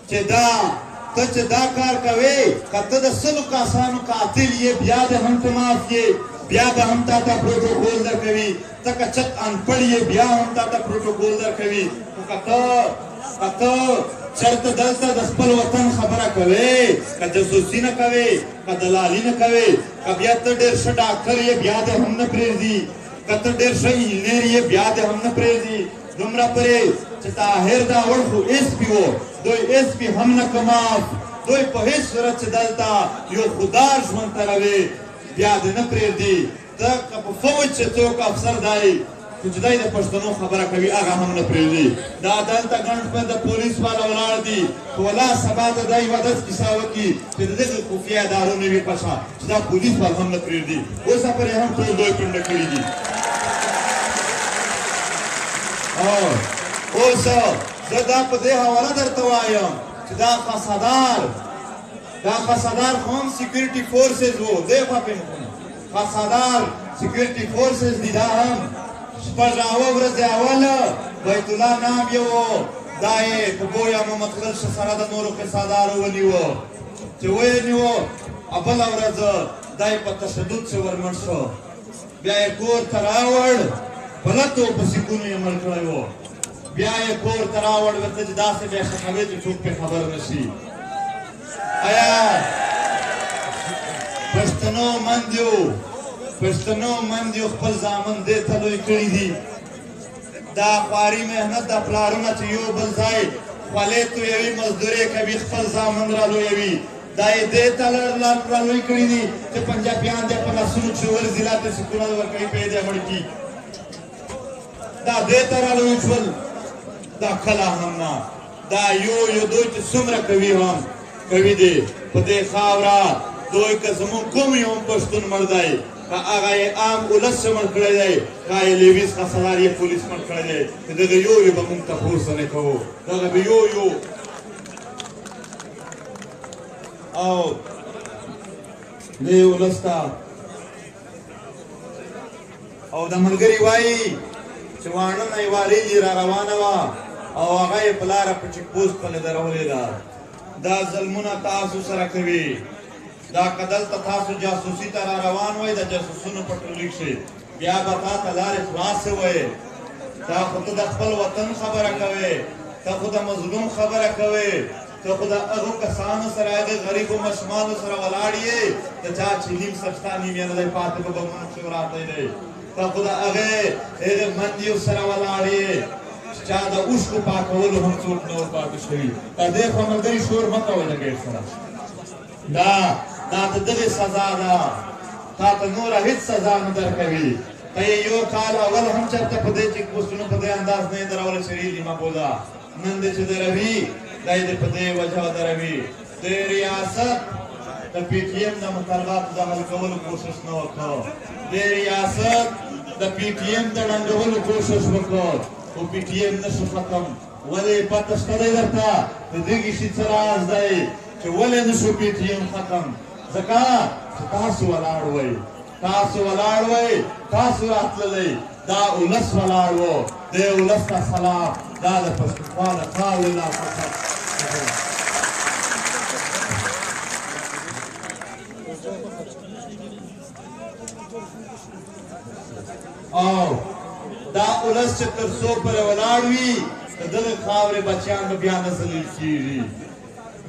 چې ته چې دا کار کوې که ته د سلو کسانو قاتل یې بیا د هم ته معاف یې بیا به هم تا ته پروټوکول درکوي ته که چت انپړ یې بیا هم تا ته پروټوکول درکوي خو که ته چرته دلته د خپل وطن خبره کوې که جاسوسي نه کوې که دلالي نه کوې که بیا ته ډېر ښه ډاکټر یې بیا دې هم نه پرېږدي که ته ډېر ښه انجینر یې بیا دې هم نه پرېږدي دومره پرې چې طاهر دا وړ خو ایس پي و دوی ایس پي هم نه کماف دوی په هېڅ صورت چې دلته یو خوددار ژوند تروې بیا دې نه پرېږدي ته که په فوج چې څوک افسر دی چې دی د پښتنو خبره کوي هغه هم نه پرېږدي دا دلته ګڼ شمېر د پولیس والا ولاړ دي خو ولا سبا ته دا یوه داسې کیسه وکړي چې د دغې خفیه ادارو نه وي پشه چې دا پولیس والا هم نه پرېږدي اوسه پرې هم ټول دوی پنډه کړي دي اوس زه دا په دې حواله درته وایم چې دا قصدار خو هم سیکورټي فورسز و دی خوا پې قصدار سیکورټي فورسز دي دا هم شپږ اوه ورځې اوله بیت الله نام یې و دا یې په بویا محمد خضر شه سره د نورو قصادارو ونیوه چې ویې نیوه بله ورځ دا یې په تشدد چې ورمړ شو بیا یې کور ته راوړ غلطو په سیکونو یې مړ کړی و بیا یې کور ته راوړ ورته چې داسې بیا ښخوي چې څوک پرې خبر نه شي آیا پښتنو مندیو خپل زامن دې ته لوی کړي دي دا خواري محنت د پلارونه چې یو بل ځای خولې تویوي مزدورۍ کوي خپل زامن را لویوي دا یې دې ته را لوی کړي دي چې پنجابیان دې په لاسونو چې ورځي لا ته سکونه ورکوي په دې مړ کي دا دې ته را لوی شول دا کله هم نه دا یو دوی چې څومره کوي هم کوي دي په دې خاوره دوی که زمونږ کوم یو پښتون مړ دی که هغه یې عام ولس څه مړ کړی دی که یې لیویس قصدار یې پولیس مړ کړی دی د دغه یو به مونږ تپوس نه کوو دغه به یو او دې ولس ته او د ملګري وایي چې واڼه نه یوه ریلي را روانه وه او هغه یې په لاره په چیک پوسټ باندې درولې ده دا ظلمونه تاسو سره کوي دا که دلته تاسو جاسوسي ته را روان وئ د جاسوسونو په ټولۍ کښې بیا به تا ته لارې خلاصې وئ تا خو ته د خپل وطن خبره کوې ته خو د مظلوم خبره کوې ته خو د هغو کسانو سره هغې غریبو ماشومانو سره ولاړ یې د چا چې نیم سر شته نیم یې نه دی پاتې په بمونو کښې وراتی دی ته خو د هغې مندیو سره ولاړ یې چې چا د اوښکو پاکولو هم څوک نه ور پاتې شوي د دې خو ملګري شور مه کوئ د ګیټ سره دا د دغې سزا ده تا ته نوره هېڅ سزا نه درکوي ته یې یو کال اول هم چېرته په دې چیک پوسټونو په دې انداز نه یې درولی چې ریلي محبوبه نن دې چې دروي دا یې په دې وجه دروي د ریاست د پی ټي ایم د مطالباتو د حل کولو کوشش نه وکړو د ریاست د پی ټي ایم د ړنګولو کوشش وکړو خو پی ټي ایم نشو ختم ولې پته شته دی درته د دغې شي څه راز دی چې ولې نشو پی ټي ایم ختم ځکه چې تاسو ولاړ وئ تاسو راتللی دا ولس ولاړ و دې ولس ته سلام دا د پښتونخوا د خاورې نه فقط او دا ولس چې تر څو پورې ولاړ وي د دغې خاورې بچیان به بیا نه ذلیل کېږي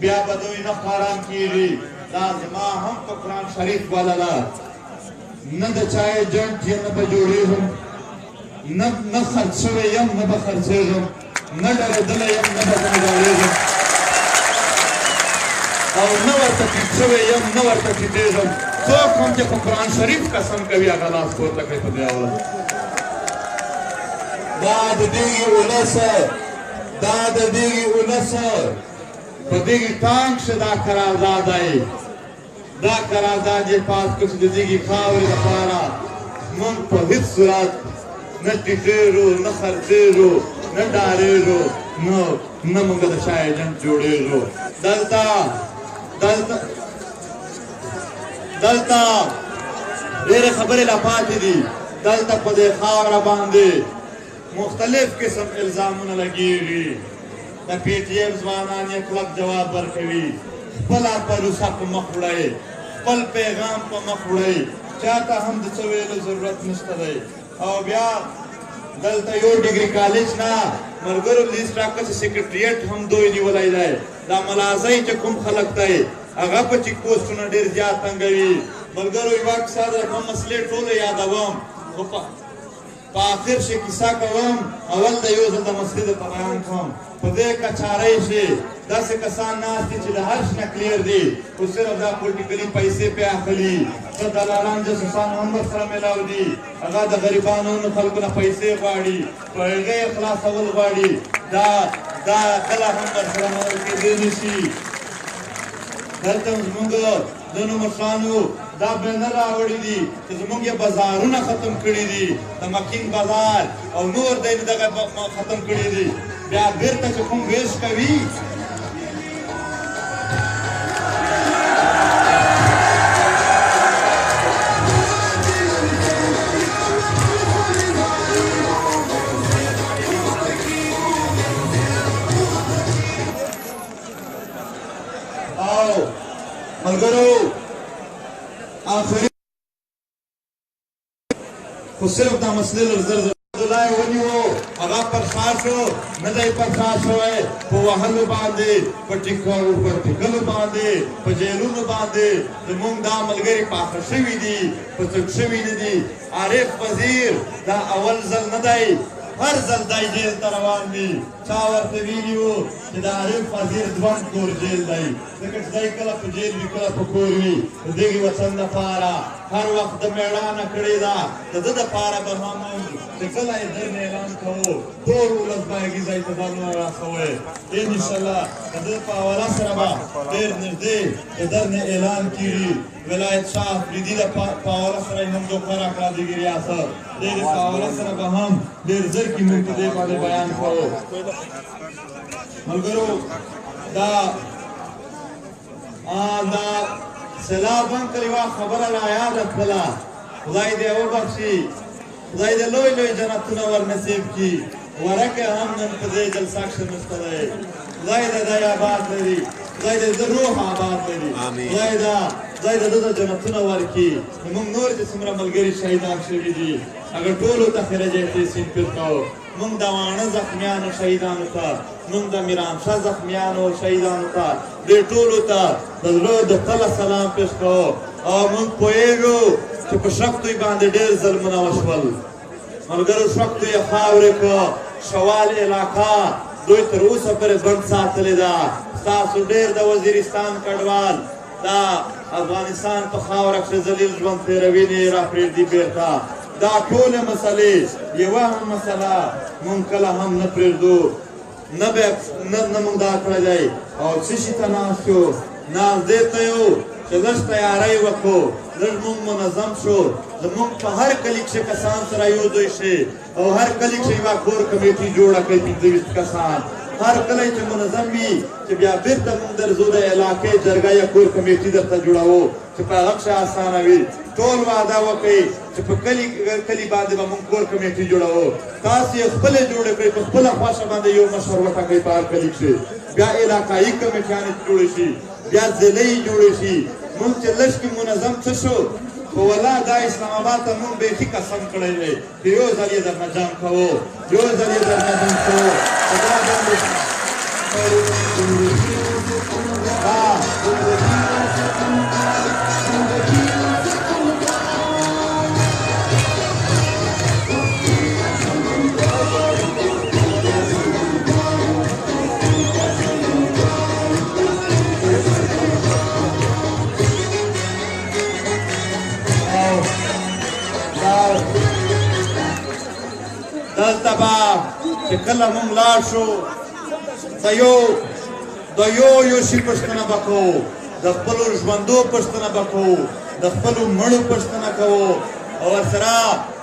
بیا به دوی نه خواران کېږي دا زما هم په قرآن شریف ولله نه د چا ایجنټ یم نه به جوړېږم نه خرڅ شوی یم نه به خرڅېږم نه ډارېدلی یم نه به ډارېږم او نه ورته ټیټ شوی یم نه ورته ټیټېږم څوک هم چې په قرآن شریف قسم کوي هغه لاس پورته کړئ په دې اوله دا د دغې ولس په دغې ټانک کښې دا قرارداد دی دا قرارداد یې پاس کړ چې د دغې خاورې لپاره موږ په هېڅ صورت نه ټیټېږو نه خرڅېږو نه ډارېږو نه موږ د چا ایجنټ جوړېږو دلته ډېرې خبرې لا پاتې دي دلته په دې خاوره باندې مختلف قسم الزامونه لګېږي د پی ټي ایم ځوانان یې کلک جواب ورکوي خپله پروسه په مخ وړئ خپل پیغام په مخ وړئ چاته هم د څه ویلو ضرورت نشته دی او بیا دلته یو ډګري کالج نه ملګرو لیست راکړه چې سیکریټریټ هم دوی نیولی دی دا ملازۍ چې کوم خلک دی هغه په چیک پوسټونه ډېر زیات تنګوي ملګرو یوه کیسه ده زما مسلې ټوله یادوم خو په آخر شي کیسه کوم اول د یو ځل د مسلې درته بیان کوم په دې کچارۍ شي داسې کسان ناست دي چې د هر شي نه کلیر دي خو صرف دا پولیټیکلي پیسې پې اخلي ښه دلالان جاسوسان هم ورسره میلاو دي هغه د غریبانو خلکو نه پیسې غواړي په هغې یې خلاصول غواړي دا کله هم ورسره منل کېدی نه شي دلته زموږ ځینو مشرانو دا بینر راوړي دي چې زموږ یې بازارونه ختم کړي دي د مکین بازار او نور دی دغه ختم کړي دي بیا بیرته چې کوم ویش کوي ملګرو آخري خو صرف دا مسلې لږ زر عبدالله یې ونیو هغه پرخا شو نه دی پرخا شوی په وهلو باندې په ټیکلو باندې په جیلونو باندې زموږ دا ملګري پاخه شوي دي په څټ شوي نه دي عارف وزیر دا اول ځل نه دی هر ځل دی جیل ته روان وي چا ورته ویلي وو چې د عارف وزیر دویم کور جیل دی ځکه چې دی کله په جیل وي کله په کور وي د دغې وطن دپاره هر وخت د مېړانه کړې ده د ده دپاره به هم چې کله یې درنه اعلان کوو ټول ولس به هغې ځای ته ځانونه راسوئ انشاءالله د ده په حواله سره به ډېر نږدې د درنه اعلان کېږي ولایت شاه افریدي د په حواله سره یې هم دوکه راکړه دغې ریاست دغې په حواله سره به هم ډېر ژر کې موږ په دې باندې بیان کوو ملګرو دا سیلاب انکل یوه خبره رایاده کړله خدای دې وبخښي خدای دې لوی لوی جنتونه ورنصیب کړي ورکه هم نن په دې جلسه کښې نشته دی خدای دې دی آباد لري خدای دې د روح آباد لري خدای دې د جنتونه ورکړي زموږ نور چې څومره ملګري شهیدان شوي دي هغه ټولو ته خیره جهتي پیر کوو موږ د واڼه زخمیانو شهیدانو ته موږ د میرانشاه زخمیانو شهیدانو ته دې ټولو ته د زړه د تله سلام پیش کوو او موږ پوهېږو چې په شختوی باندې ډېر ظلمونه وشول ملګرو شختو یې خاورې کړه شوال علاقه دوی تر اوسه پورې بند ساتلې ده ستاسو ډېر د وزیرستان کډوال دا افغانستان په خاوره کښې ذلیل ژوند تېروي نه یې راپرېږدي بېرته دا ټولې مسلې یوه هم مسله موږ کله هم نه پرېږدو نه موږ دا کړی دی او څه شي ته ناست یو ناست دې ته یو چې لږ تیاری وکړو لږ موږ منظم شو زموږ په هر کلي کښې کسان سره یو ځای شي او هر کلي کښې یوه کور کمیټي جوړه کړئ 15 کسان هر کلی چې منظم وي چې بیا بېرته موږ درځو د علاقې جرګه یا کور کمیټي درته جوړوو چې په هغه کښې اسانه وي ټول وعده وکړئ چې په کلي باندې به موږ کور کمیټي جوړوو تاسو یې خپلې جوړې کړئ په خپله خوښه باندې یو مشر وټاکئ په هر کلي کښې بیا علاقایي کمیټیانې جوړې شي بیا ضلعي جوړې شي موږ چې لږ کې منظم څه شو خو والله دا اسلام آباد ته موږ بیخي قسم کړی دی چې یو ځل یې درنه جام کوو یو ځل یې درنه جام کوو دلته به چې کله موږ لاړ شو د یو شي پوښتنه به کوو د خپلو ژوندو پوښتنه به کوو د خپلو مړو پوښتنه کوو او ورسره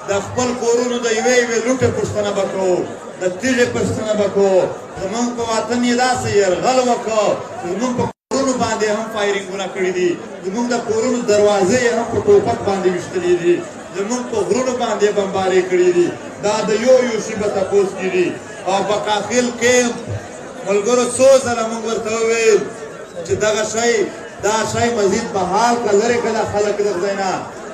د خپل کورونو د یوې لوټې پوښتنه به کوو د تیږې پوښتنه به کوو زموږ په وطن یې داسې یرغل وکړو چې زموږ په کورونو باندې هم فایرینګونه کړي دي زموږ د کورونو دروازې یې هم په ټوپک باندې ویشتلي دي زموږ په غرونو باندې بمبارې کړي دي دا د یو شي به تپوس کړي او په کاخل کیمپ ملګرو څو ځله موږ ورته وویل چې دغه شی مزید بحال کړه لرې کړه خلک د ځای نه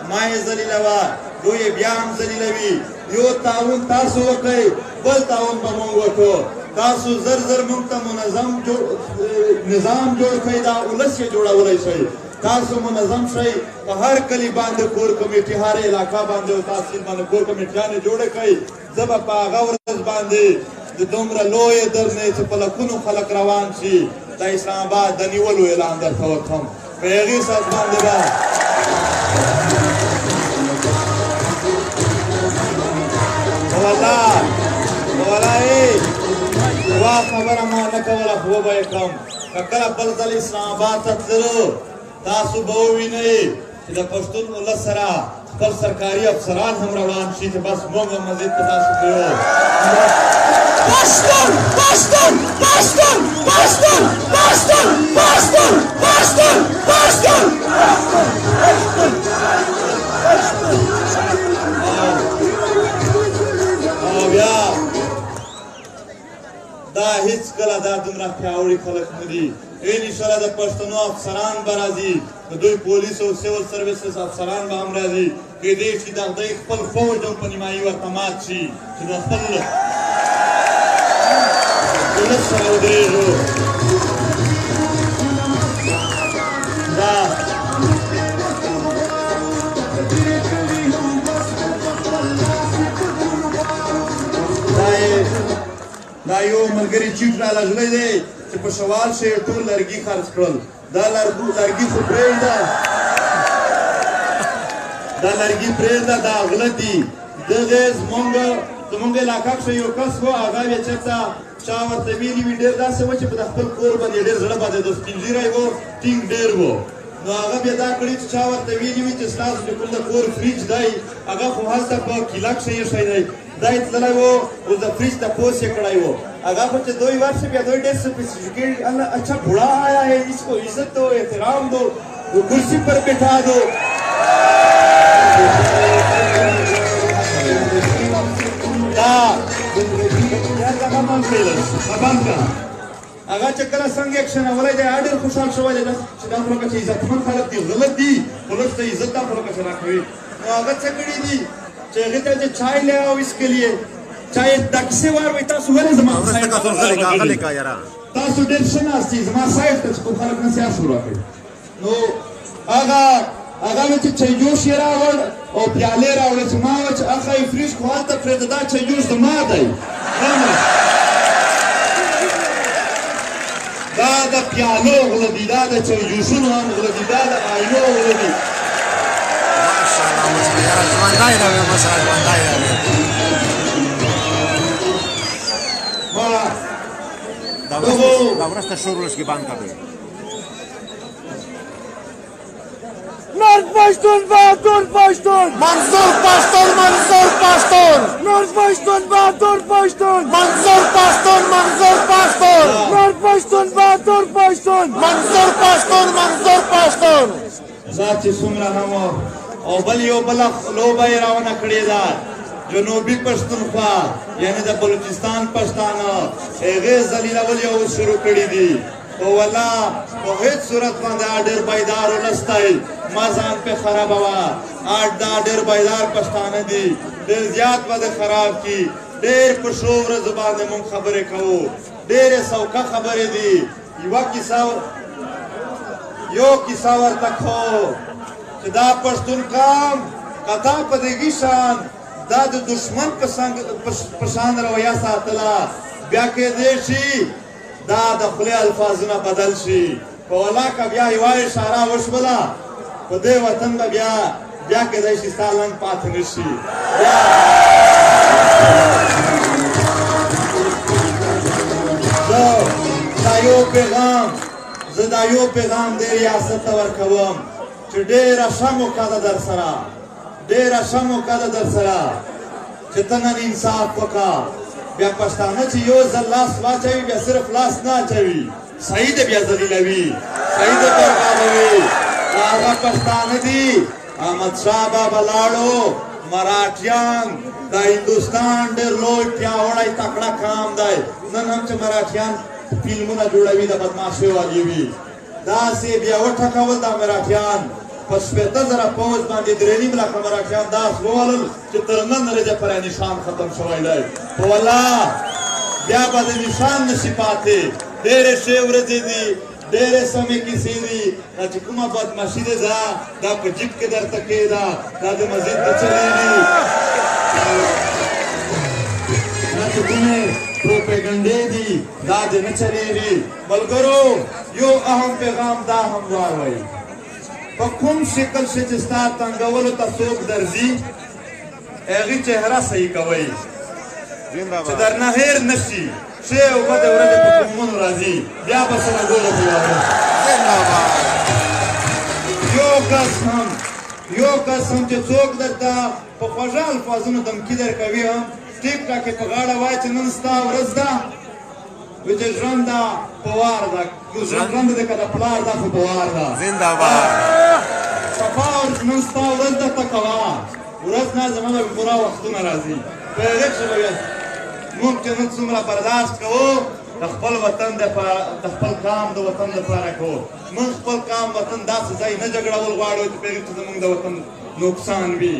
ما یې ذلیلوه دوی یې بیا هم ذلیلوي یو تعاون تاسو وکړئ بل تعاون به مونږ وکړو تاسو زر زر مونږ ته منظم نظام جوړ کړئ دا ولس یې جوړولی شئ تاسو منظم شئ په هر کلي باندې کور کمیټي هر علاقه باندې او تحصیل باندې کور کمیټیانې جوړې کړئ زه به په هغه ورځ باندې د دومره لویې درنې چې په لکونو خلک روان شي د اسلام آباد د نیولو اعلان درته وکړم په هغې ساعت باندې به والله وا خبره ما نه کوله خو به یې کړم که کله بل ځل اسلام آباد ته تللو تاسو به ووینئ چې د پښتون ولس سره خپل سرکاري افسران هم روان شي چې بس موږ هم مزید په تاسو کې یو پښتون پښتون پښتون پښتون پښتون پښتون پښتون پښتون او بیا دا هیڅ کله دا دومره پیاوړي خلک نه دي انشاءالله د پښتنو افسران به راځي د دوی پولیس او سیول سروسز افسران به هم راځي کیدای شي د دوی خپل فوج هم په نیمایي ورته مات شي چې د خپل ولس سره ودرېږو دا یو ملګري چیټ را لږلی دی چې په شوال شي ټول لرګي خرڅ کړل دا لرګي خو پرېږده دا لرګي پرېږده دا غله دي دغې زمونږ علاقه کښې یو کس و هغه بیا چېرته چا ورته ویلي وي ډېر داسې و چې په د خپل کور باندې ډېر زړه باندې د سپین ږیری و ټینګ ډېر و نو هغه بیا دا کړي چې چا ورته ویلي وي چې ستاسو چې کوم د کور فریج دی هغه خو هلته په کیله کښې ایښی دی دا یې تللی و اوس د فریج تپوس یې کړی و هغه خو چې دوی ورشي بیا دوی ډېر سوفیسټیکیټ اچھا بوڑھا آیا ہے اس کو عزت دو احترام دو وہ کرسی پر بٹھا دو هغه چې کله څنګه اکشنولی دی هغه ډېر خوشحال شوی دی چې دا خو لکه چې عزتمند خلک دي غلط دي خو لږ ته عزت دا خو لکه چې راکوي نو هغه څه کړي دي چې هغې ته چې چای لے آؤ اس کے لیے چای دا کیسې واروئ تاسو ولې زما تاسو ډېر ښه ناست یئ زما سایډ ته چې کوم خلک نصیحت شروع کړي نو هغه مې چې چایجوش یې راوړ او پیالې راوړې چې ما وویل چې اخه یې فریج خو هلته پرېږده دا چایجوش زما دی دا د پیالو غله دي دا د چایجوشونو هم غله دي دا د آینو غله دي دا ورسته شورلش کې بند کړئ نورد پشتون بهادر پشتون منصور پشتون منصور پشتون نورد پشتون بهادر پشتون منصور پشتون منصور پشتون نورد پشتون بهادر پشتون منصور پشتون منصور پشتون ذات چې څومره هم او بل یو بله لوبه یې راونه کړې ده جنوبي پښتونخوا یعنې د بلوچستان پښتانه هغې ذلیلول یې اوس شروع کړي دي خو والله په هېڅ صورت باندې ډېر بیدار ولس دی ما ځان پې خرابوه دا ډېر بیدار پښتانه دي ډېر زیات به د خراب کي ډېر په ښو ورځو باندې مونږ خبرې کوو ډېرې سوکه خبرې دي یو کیسه ورته کوو چې دا پښتون قام قطع په دغې شان دا د دشمن په شان رویه ساتله بیا کیدای شي دا د خولې الفاظونه بدل شي په والله که بیا یوه اشاره وشوله په دې وطن به بیا کیدای شي ستا لنګ پاتې نه شي زه دا یو پیغام دې ریاست ته ورکوم چې ډېره ښه موقع ده در سره ډېره ښه موقع ده در سره چې ته نن انصاف وکړه بیا پښتانه چې یو ځل لاس واچوي بیا صرف لاس نه اچوي صحیح ده بیا ذلیلوي صحیح ده بربادوي هغه پښتانه دي احمدشاه بابا لاړو مراఠیان د هندوستان ډېر لوی پیاوړی تکړه قام دی نن هم چې مراఠیان فلمونه جوړوي د بدماشۍ والي وي داسې بیا وټکول دا مراఠیان په په 80,000 پوځ باندې 3.5 لکه مراکشیان داس ووهلل چې تر نن ورځې پورې نشان ختم شوی دی. په والله بیا به د نشان نشي پاتې. ډېرې ښې ورځې دي، ډېرې سمې کیسې دي. دا چې کومه بدماشي ده دا په جیب کې درته کېده، دا د مسجد ته چلېږي. دا چې کومې پروپیګنډې دي دا دې نه چلېږي. ملګرو یو اهم پیغام دا هم واورئ، په کوم شکل شي چې ستا تنګولو ته څوک درځي هغې چهره صحیح کوئ چې درنه هېر نه شي. ښې او بدې ورځې په قومونو راځي، بیا به سره ګوره په واورو. یو کس هم چې څوک درته په خوږه الفاظونو دمکي درکوي هم ټیک ټاک یې په غاړه وایي چې نن ستا ورځ ده، وایي چې ژوند ده په وار ده، ژوند دی که د پلار ده خو په وار ده. صفا نن ستا ورځ ده ته کوه، ورځ نه زموږ به پوره وختونه راځي. په هغې کښې به موږ چې نن څومره برداشت کوو د خپل وطن د خپل قام د وطن دپاره کوو. موږ خپل قام وطن داسې ځای نه جګړول غواړو چې په هغې کښې زموږ د وطن نقصان وي.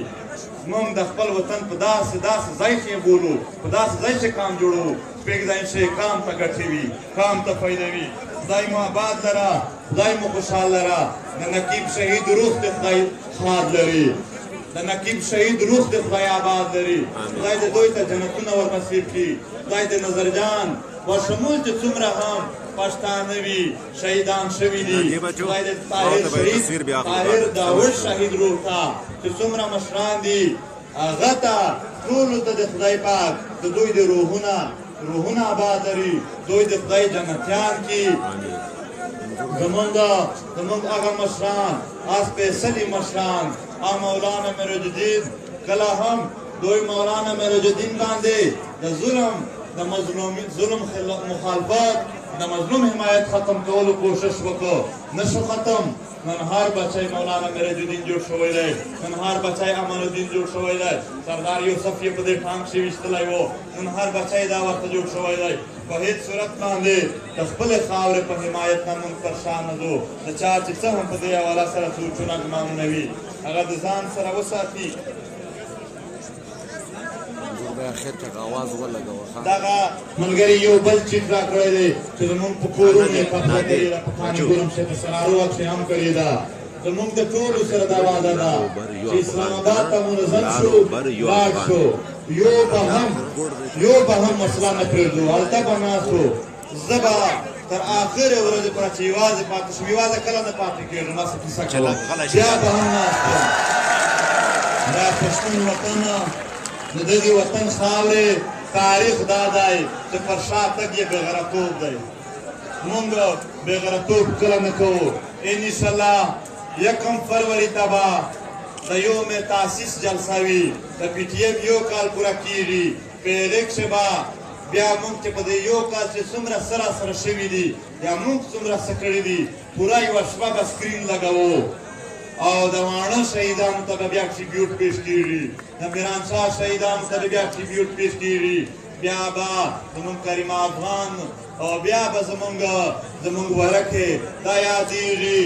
موږ د خپل وطن په داسې ځای کې بولو، په داسې ځای کې کام جوړو چې په هغې ځای کې کام ته ګټې وي، کام ته فایده وي. خدای مو آباد لره، خدای مو خوشحال لره. د نقیب شهید روح دې خدای ښاد لري، د نقیب شهید روح دې خدای آباد لري. خدای دې دوی ته جنتونه ورنصیب کړي. خدای دې نظرجان بشمول چې څومره هم پښتانه وي شهیدان شوي دي. خدای دې طاهر داود شهید روح ته چې څومره مشران دي هغه ته ټولو ته د خدای پاک د دوی د روحونه آباد لري. دوی د خدای جنتیان کړي. زمونږ هغه مشران سپېڅلي مشران مولانا میرالدین کله هم دوی مولانا میرالدین باندې د ظلم مخالفت د مظلوم حمایت ختم کولو کوشش وکړو، نشو ختم. نن هر بچی مولانا میرالدین جوړ شوی دی، نن هر بچی امان الدین جوړ شوی دی، سردار یوسف یې په دې ټانک کې ویشتلی و، نن هر بچی دا ورته جوړ شوی دی. په هیڅ صورت باندې د خپلې خاورې په حمایت نه موږ پرشان نه ځو. د چا چې څه هم په دې حواله سره سوچونه ګمانونه وي هغه د ځان سره وساتي. دغه ملګري یو بل چیټ راکړی دی چې زمونږ په کورونو یې پخه کړې ده، په خانګورم شیخ سرارو کښې هم کړې ده. زمونږ د ټولو سره دا وعده ده چې اسلام آباد ته منظم شو، لاړ شو، یو به هم مسله نه پرېږدو، هلته به ناست وو. زه به تر آخرې ورځې پورې چې یوازې پاتې شم، یوازې کله نه پاتې کېږم، هسې کیسه کوم، بیا به هم ناست یم. دا پښتون وطن د دغې وطن خاورې تاریخ دا دی چې پر شا تګ یې بېغیرتوب دی. مونږ بېغیرتوب کله نه کوو. انشاءالله 1 فروری ته به د یوم تاسیس جلسه وي، د پي ټي ایم یو کال پوره کېږي. په هغې کښې به بیا مونږ چې په دې یو کال چې څومره څه راسره شوي دي یا مونږ څومره څه کړي دي پوره یوه شپه به سکرین لګوو او د واڼه شهیدانو ته به بیا ټریبیوټ پیش کېږي، د میرانشاه شهیدانو ته به بیا ټریبیوټ پیش کېږي. بیا به زمونږ کریمه افغان او بیا به زمونږ ورکې دا یادېږي.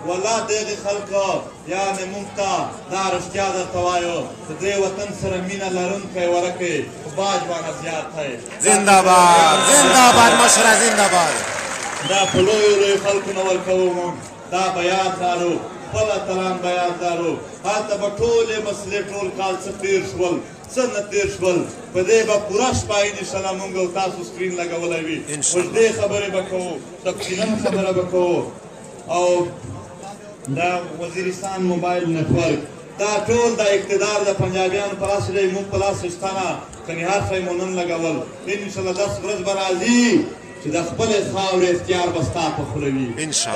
والله دغې خلکو یعنې مونږ ته دا رښتیا درته وایو د دې وطن سره مینه لرونکی ورکې په باج باندې زیات دی. زنده‌باد زنده‌باد مشره زنده‌باد. دا په لویو خلکو نه ورکوو مونږ، دا به یاد دارو، خپل اتلان به یاد دارو. هلته به ټولې مسلې ټول کال څه تېر شول څه نه تېر شول، په دې به پوره شپه انشاءالله مونږ او تاسو سکرین لګولی وي. اوږدې خبرې به کوو، تفصیلا خبره به کوو. او دا وزیرستان موبایل نټورک دا ټول د اقتدار د پنجابیانو په لاس دی، موږ په لاس شته نه، کنې هر شی مو نن لګول. انشاءالله داسې ورځ به راځي چې د خپلې خاورې اختیار به ستا په خوله وي،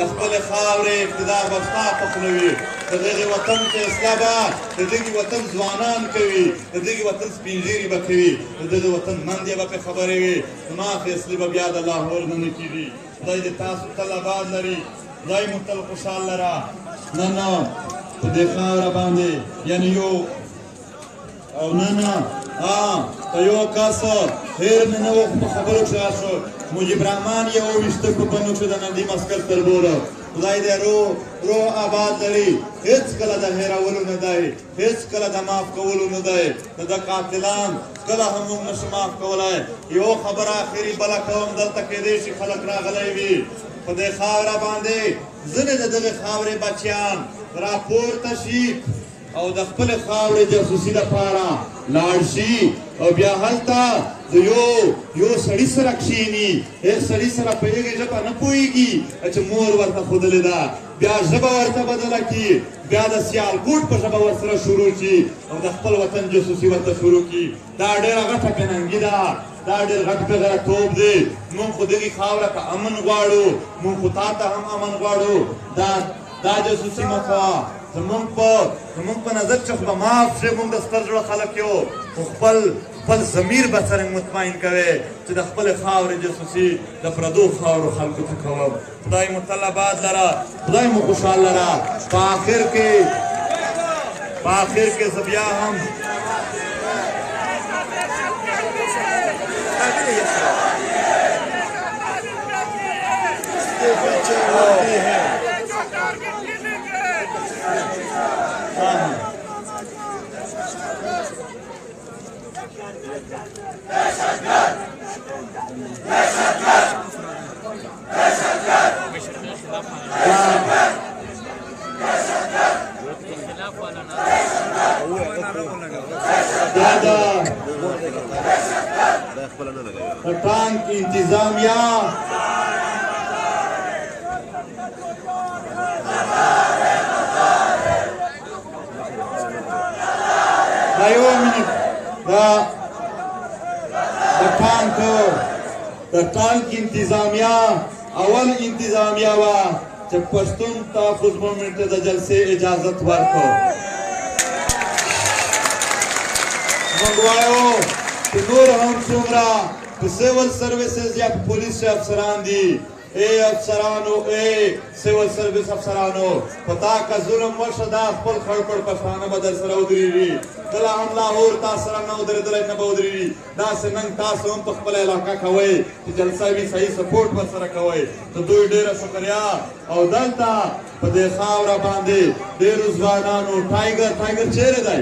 د خپلې خاورې اقتدار به ستا په خوله وي. د دغې وطن فیصله به د دغې وطن ځوانان کوي، د دغې وطن سپین ږیري به کوي، د دغې وطن مندې به پرې خبرې وي. زما فیصلې به بیا د لاهور نه نه کېږي. خدای دې تاسو تل آباد لري، خدای مو تل خوشحال لره. نن په دې خاوره باندې یعنې یو او نه په یو کس هېر مې نه و، په خبرو کښې راشو. مجیب رحمان یې وویشته په بنو کښې د ندیم عسکر تربوره خدای دې روح آباد لري هیڅ کله د هېرولو نه دی هیڅ کله د معاف کولو نه دی د قاتلان کله هم موږ نشو معاف کولی یو خبره اخري بله کوم دلته کېدی شي خلک راغلی وي په دې خاوره باندې ځینې د دغې خاورې بچیان راپورته شي او د خپلې خاورې جاسوسي لپاره لاړ شي او بیا هلته د یو سړي سره کښېني هېڅ سړي سره په هغې ژبه نه پوهېږي چې مور ورته ښودلې ده بیا ژبه ورته بدله کړي بیا د سیالکوټ په ژبه ورسره شروع شي او د خپل وطن جاسوسي ورته شروع کړي دا ډېره غټه پننګي ده دا ډېر غټ بېغیرتوب دی موږ خو دغې خاوره ته امن غواړو موږ خو تا ته هم امن غواړو دا جاسوسي مه کوه زمونږ په نظر چې خو به معاف شي موږ د ستر زړه خلک یو خو خپل ضمیر به څرنګه مطمئن کوې چې د خپلې خاورې جاسوسي د پردو خاورو خلکو ته کوم خدای مو تل آباد لره خدای مو خوشحال لره په آخر کې زه بیا هم ټانک انتظامیه دا یو منټ د ټانک انتظامیه اول انتظامیه وه چې پښتون تحفظ مومنټ ته د جلسې اجازت ورکړو موږ وایو چې نور هم څومره په سیول سروسز یا په پولیس افسران دي افسرانو سیول سروس افسرانو په تا که ظلم وشه دا خپل خړپړ پښتانه به در سره ودرېږي کله هم لاهور تا سره نه ودرېدلی نه به ودرېږي داسې نن تاسو هم په خپله علاقه کوئ چې جلسه وي صحیح سپورټ ورسره کوئ د دوی ډېره شکریا او دلته په دې خاوره باندې ډېرو ځوانانو ټایګر چیرې دی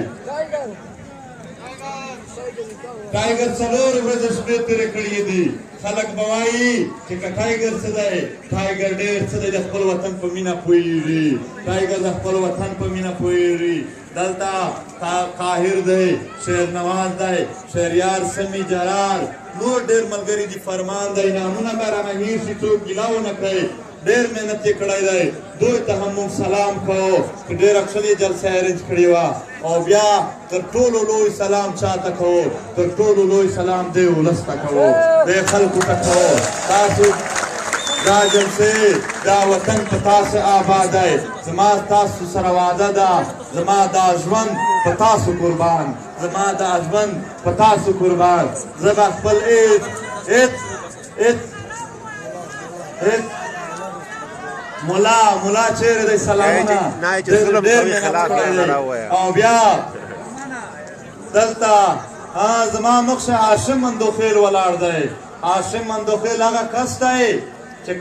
ټایګر څلور ورځې شپې تېرې کړې دي خلک به وایي چې که ټایګر څه دی ټایګر ډېر څه دی د خپل وطن په مینه پوهېږي ټایګر د خپل وطن په مینه پوهېږي دلته قاهر دی شیرنواز دی شهریار سمی جرار نور ډېر ملګري دي فرمان دی نامونه به رانه هېر شي څوک ګیله ونه کوي ډېر محنت یې کړی دی دوی ته هم موږ سلام کوو چې ډېره ښکلې جلسه ارینج کړې وه او بیا تر ټولو لوی سلام چاته کوو تر ټولو لوی سلام دې ولس ته کوو دې خلکو ته کوو تاسو دا جلسې دا وطن په تاسو آباد دی زما تاسو سره وعده ده زما دا ژوند په تاسو قربان زما دا ژوند په تاسو قربان زه به خپل مولا چیرې دی سلامونه ډېر محنت کړی دی او بیا دلته زما مخ هاشم مندوخیل ولاړ دی هاشم مندوخیل هغه کس دی چې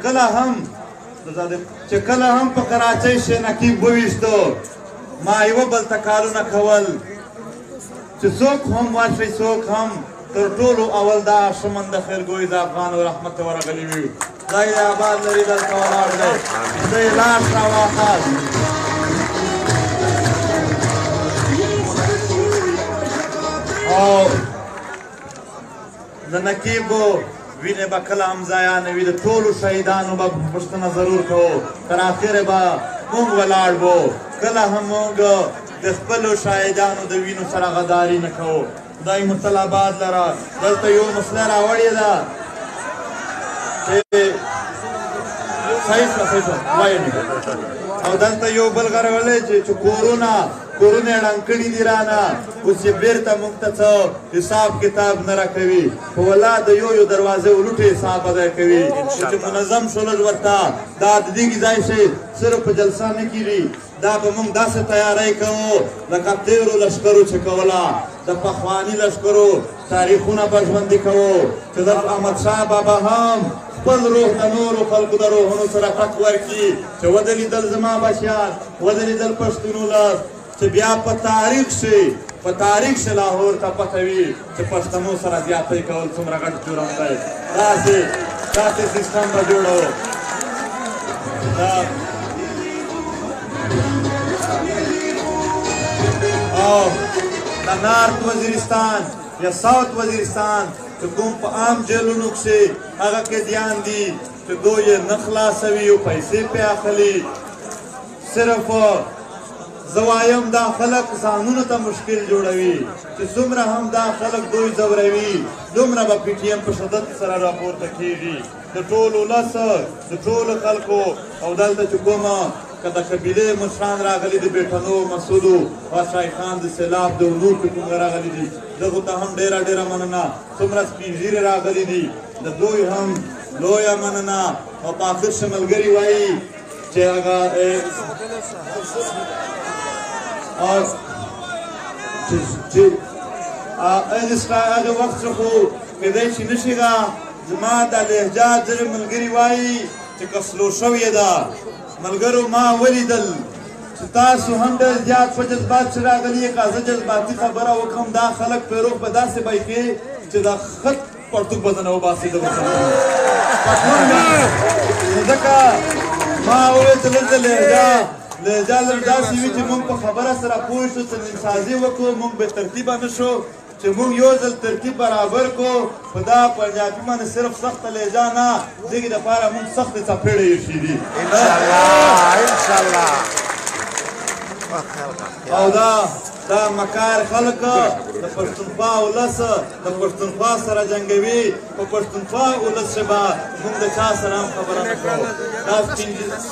کله هم په کراچۍ شي نقیب وویشتو ما یوه بل ته کارونه کول چې څوک هم واشي څوک هم تر ټولو اول دا هاشم مندوخیل ګوی د افغانو رحمت ورغلی وي خدای دې آباد لري دلته ولاړ دی زه یې لاس راواخست او د نقیبو وینې به کله هم ضایع نه وي د ټولو شهیدانو به پوښتنه ضرور کوو تر اخره به موږ ولاړ وو کله هم موږ د خپلو شهیدانو د وینو سره غداري نه کوو خدای مو تل آباد لره دلته یو مسله راوړې ده صحیح وایي او دلته یو بل غرغلی چې کورونه یې ړنګ کړي دي رانه اوس یې بېرته موږ ته څه حساب کتاب نه راکوي په ولا د یو دروازې ولوټې حساب ادا کوي چې منظم شو لږ ورته دا د دې ځای شي صرف په جلسه نه کېږي دا به موږ داسې تیاری کوو لکه تېرو لښکرو چې کوله د پخواني لښکرو تاریخونه به ژوندي کوو چې د احمدشاه بابا هم خپل روح د نورو خلکو د روحونو سره ټک ورکړي چې ودرېدل زما بچیان ودرېدل پښتون ولس چې بیا په تاریخ شي لاهور ته پته وي چې پښتنو سره زیاتی کول څومره غټ جرم دی داسې سیستم به جوړو او د نارت وزیرستان یا ساوت وزیرستان چې کوم په عام جیلونو کښې هغه قیدیان دي چې دوی یې نه خلاصوي او پیسې پرې اخلي صرف زه وایم دا خلک ځانونو ته مشکل جوړوي چې څومره هم دا خلک دوی ځوروي دومره به پي ټي ایم په شدت سره راپورته کېږي د ټول ولس د ټولو خلکو او دلته چې کومه که د قبیلې مشران راغلي دي بیټنو مسعودو بادشاه خان د سیلاب د نور چې کوم راغلي دي دغو ته هم ډېره مننه څومره سپین ږیرې راغلي دي د دوی هم لویه مننه او په آخر ښه ملګري وایي چې هغه هغه وخت څخه خو کیدای شي نه شي زما دا لهجه ځینې ملګري وایي چې کسلو شوې ده ملګرو ما ولیدل چې تاسو هم ډېر زیات په جذبات چې راغلي یې که زه جذباتي خبره وکړم دا خلک پیروغ به داسې بیکې چې دا خط پرتوګ به نه وباسي د ځکه ما وویل چې لږ لهجه لږ داسې وي چې موږ په خبره سره پوه شو چې نسازي وکړو موږ بې ترتیبه نه شو چې موږ یو ځل ترتیب برابر کو په دا پنجابي باندې صرف سخته لهجه نه دغې دپاره موږ سختې څپېړې ایښي دي انشاءالله او دا مکار خلک د پښتونخوا ولس د پښتونخوا سره جنګوي په پښتونخوا ولس چې به موږ د چا سره هم خبره نه کوو دا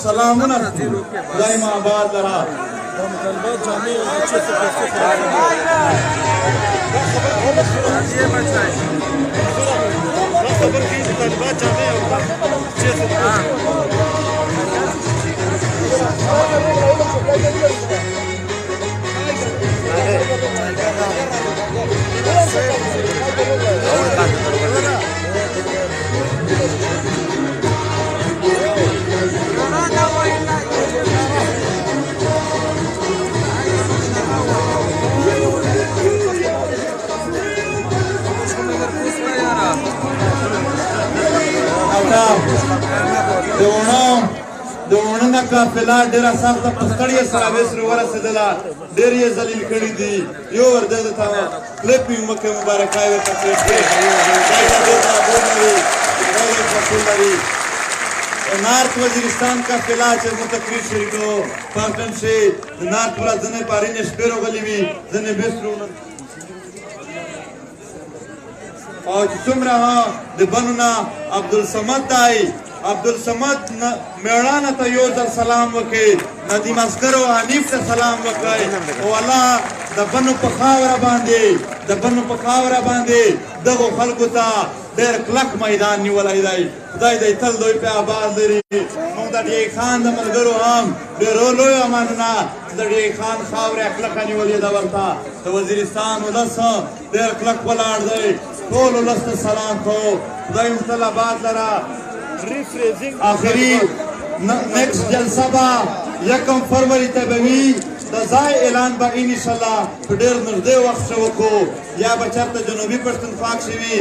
سلامونه خدای مو آباد لره د اوړه نه قافله ډېره سخته په ستړیا سره ویسرو ورسېدله ډېر یې ذلیل کړي دي یو ورته ته کلپ یې مکه مبارکه ورته پرې کړې لري نارت وزیرستان قافله چې موږ تقریر شریکو پاکن شي د نارت پوره ځینې پارینې شپې راغلي وي ځینې بېسرو او چې څومره د بنو نه عبدالصمد دی عبدالصمد میړانه ته یو ځل سلام وکړئ ندیم اصغر او حنیف ته سلام وکړئ او الله د بنو په خاوره باندې دغو خلکو ته ډېر کلک میدان نیولی دی خدای دی تل دوی پې آباد لري موږ د ډی خان د ملګرو هم ډېرو لویه مننه د ډی خان خاوره کلکه نیولې ده ورته د وزیرستان ولس ډېر کلک ولاړ دی ټول ولس ته سلام کوو خدای مو تل آباد لره آخري نیکسټ جلسه به 1 فروری ته به وي د ځای اعلان به انشاءالله په ډېر نږدې وخت ښه وکړو یا به چېرته جنوبي پښتونخوا کښې وي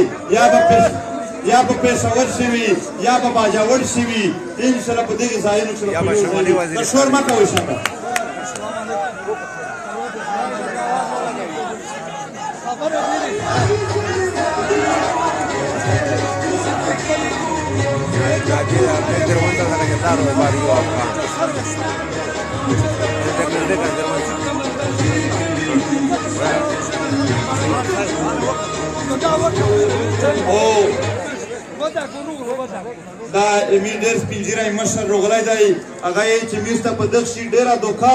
یا به پېښور شي وي یا به باجوړ شي وي انشاءالله په دغې ځایونو کښې د شور مه کوئ شنه دا امیر ډېر سپین ږیری مشر راغلی دی هغه یې چې میز ته په دغه شي ډېره دوکه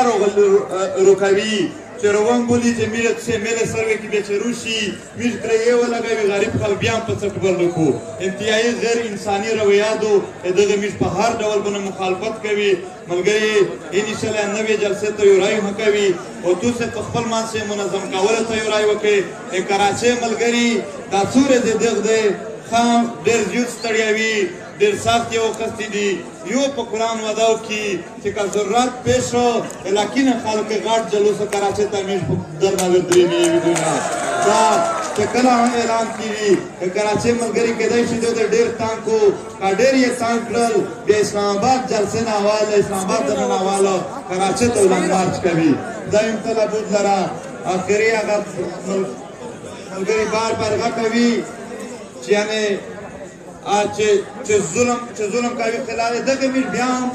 روکوي چې روان بولي چې میله سروې کې بیا چې روشي میش پرې یې ولګوي غریب خلک بیا هم په څټ ورلکو انتهایي غیر انساني رویاتو دغه میش په هر ډول باندې مخالفت کوي ملګري انشاءالله نوې جلسې تیاری هم کوي او تاسو په خپل مانسه منظم کولو تیاری وکړئ کراچۍ ملګري دا څو ورځې دغه دی خام ډېر زیات ستړیا وي ډېر سخت یې وخوستې دي یو په قرآن وعدو کې چې که ضرورت پیش شو علاقې نه خلک غټ جلوس کراچۍ ته میش درنه ودرېږي وي دنیا دا چې کله هم اعلان کېږي که کراچۍ ملګري کېدای شي دوی ته ډېر تنګ کو که ډېر یې تنګ کړل بیا اسلام آباد جلسې نه حواله اسلام آباد د نن حواله کراچۍ ته وړاندې مارچ کوي دا یم طلبود لره آخري هغه ملګري بار بار غټوي چې یعنې چې ظلم کوي خلاف دغه میش بیا هم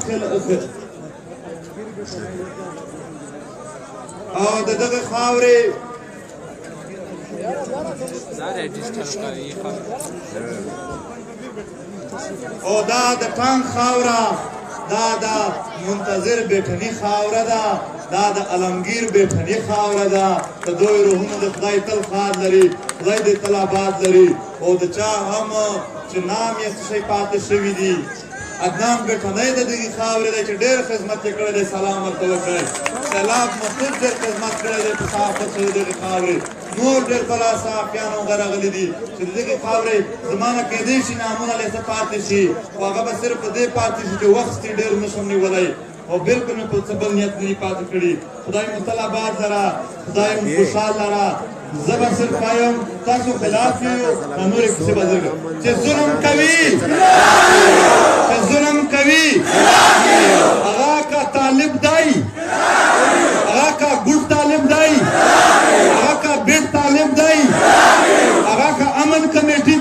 او د دغه خاورې او دا د ټانک خاوره دا د منتظر بیٹنی خاوره ده دا د علمگیر بیٹنی خاوره ده د دوی روحونه د خدای تل خاد لري خدای دې تل آباد لري او د چا هم چې نام یې څه شی پاتې شوي دي عدنان بیٹنی د دغې خاورې دی چې ډېر خدمت یې کړی دی سلام ورته وکړئ سیلاب محمود ډېر خدمت کړی دی په صحافت سره دغې خاورې نور ډېر بلا صحافیان هم راغلي دي چې د دغې خاورې زما نه کېدی شي نامونه له څه پاتې شي خو هغه به صرف په دې پاتې شي چې وخت یې ډېر نه شم نیولی او بالکل مې په څه بل نیت نه دي پاتې کړي خدای مو تل آباد لره خدای مو خوشحال لره زه به صرف وایم تاسو خلاف یو د نورې کیسې به زه چې ظلم کوي چې ظلم کوي هغه که طالب دی هغه که ګوډ طالب دی هغه که بیډ طالب دی هغه که امن کمیټي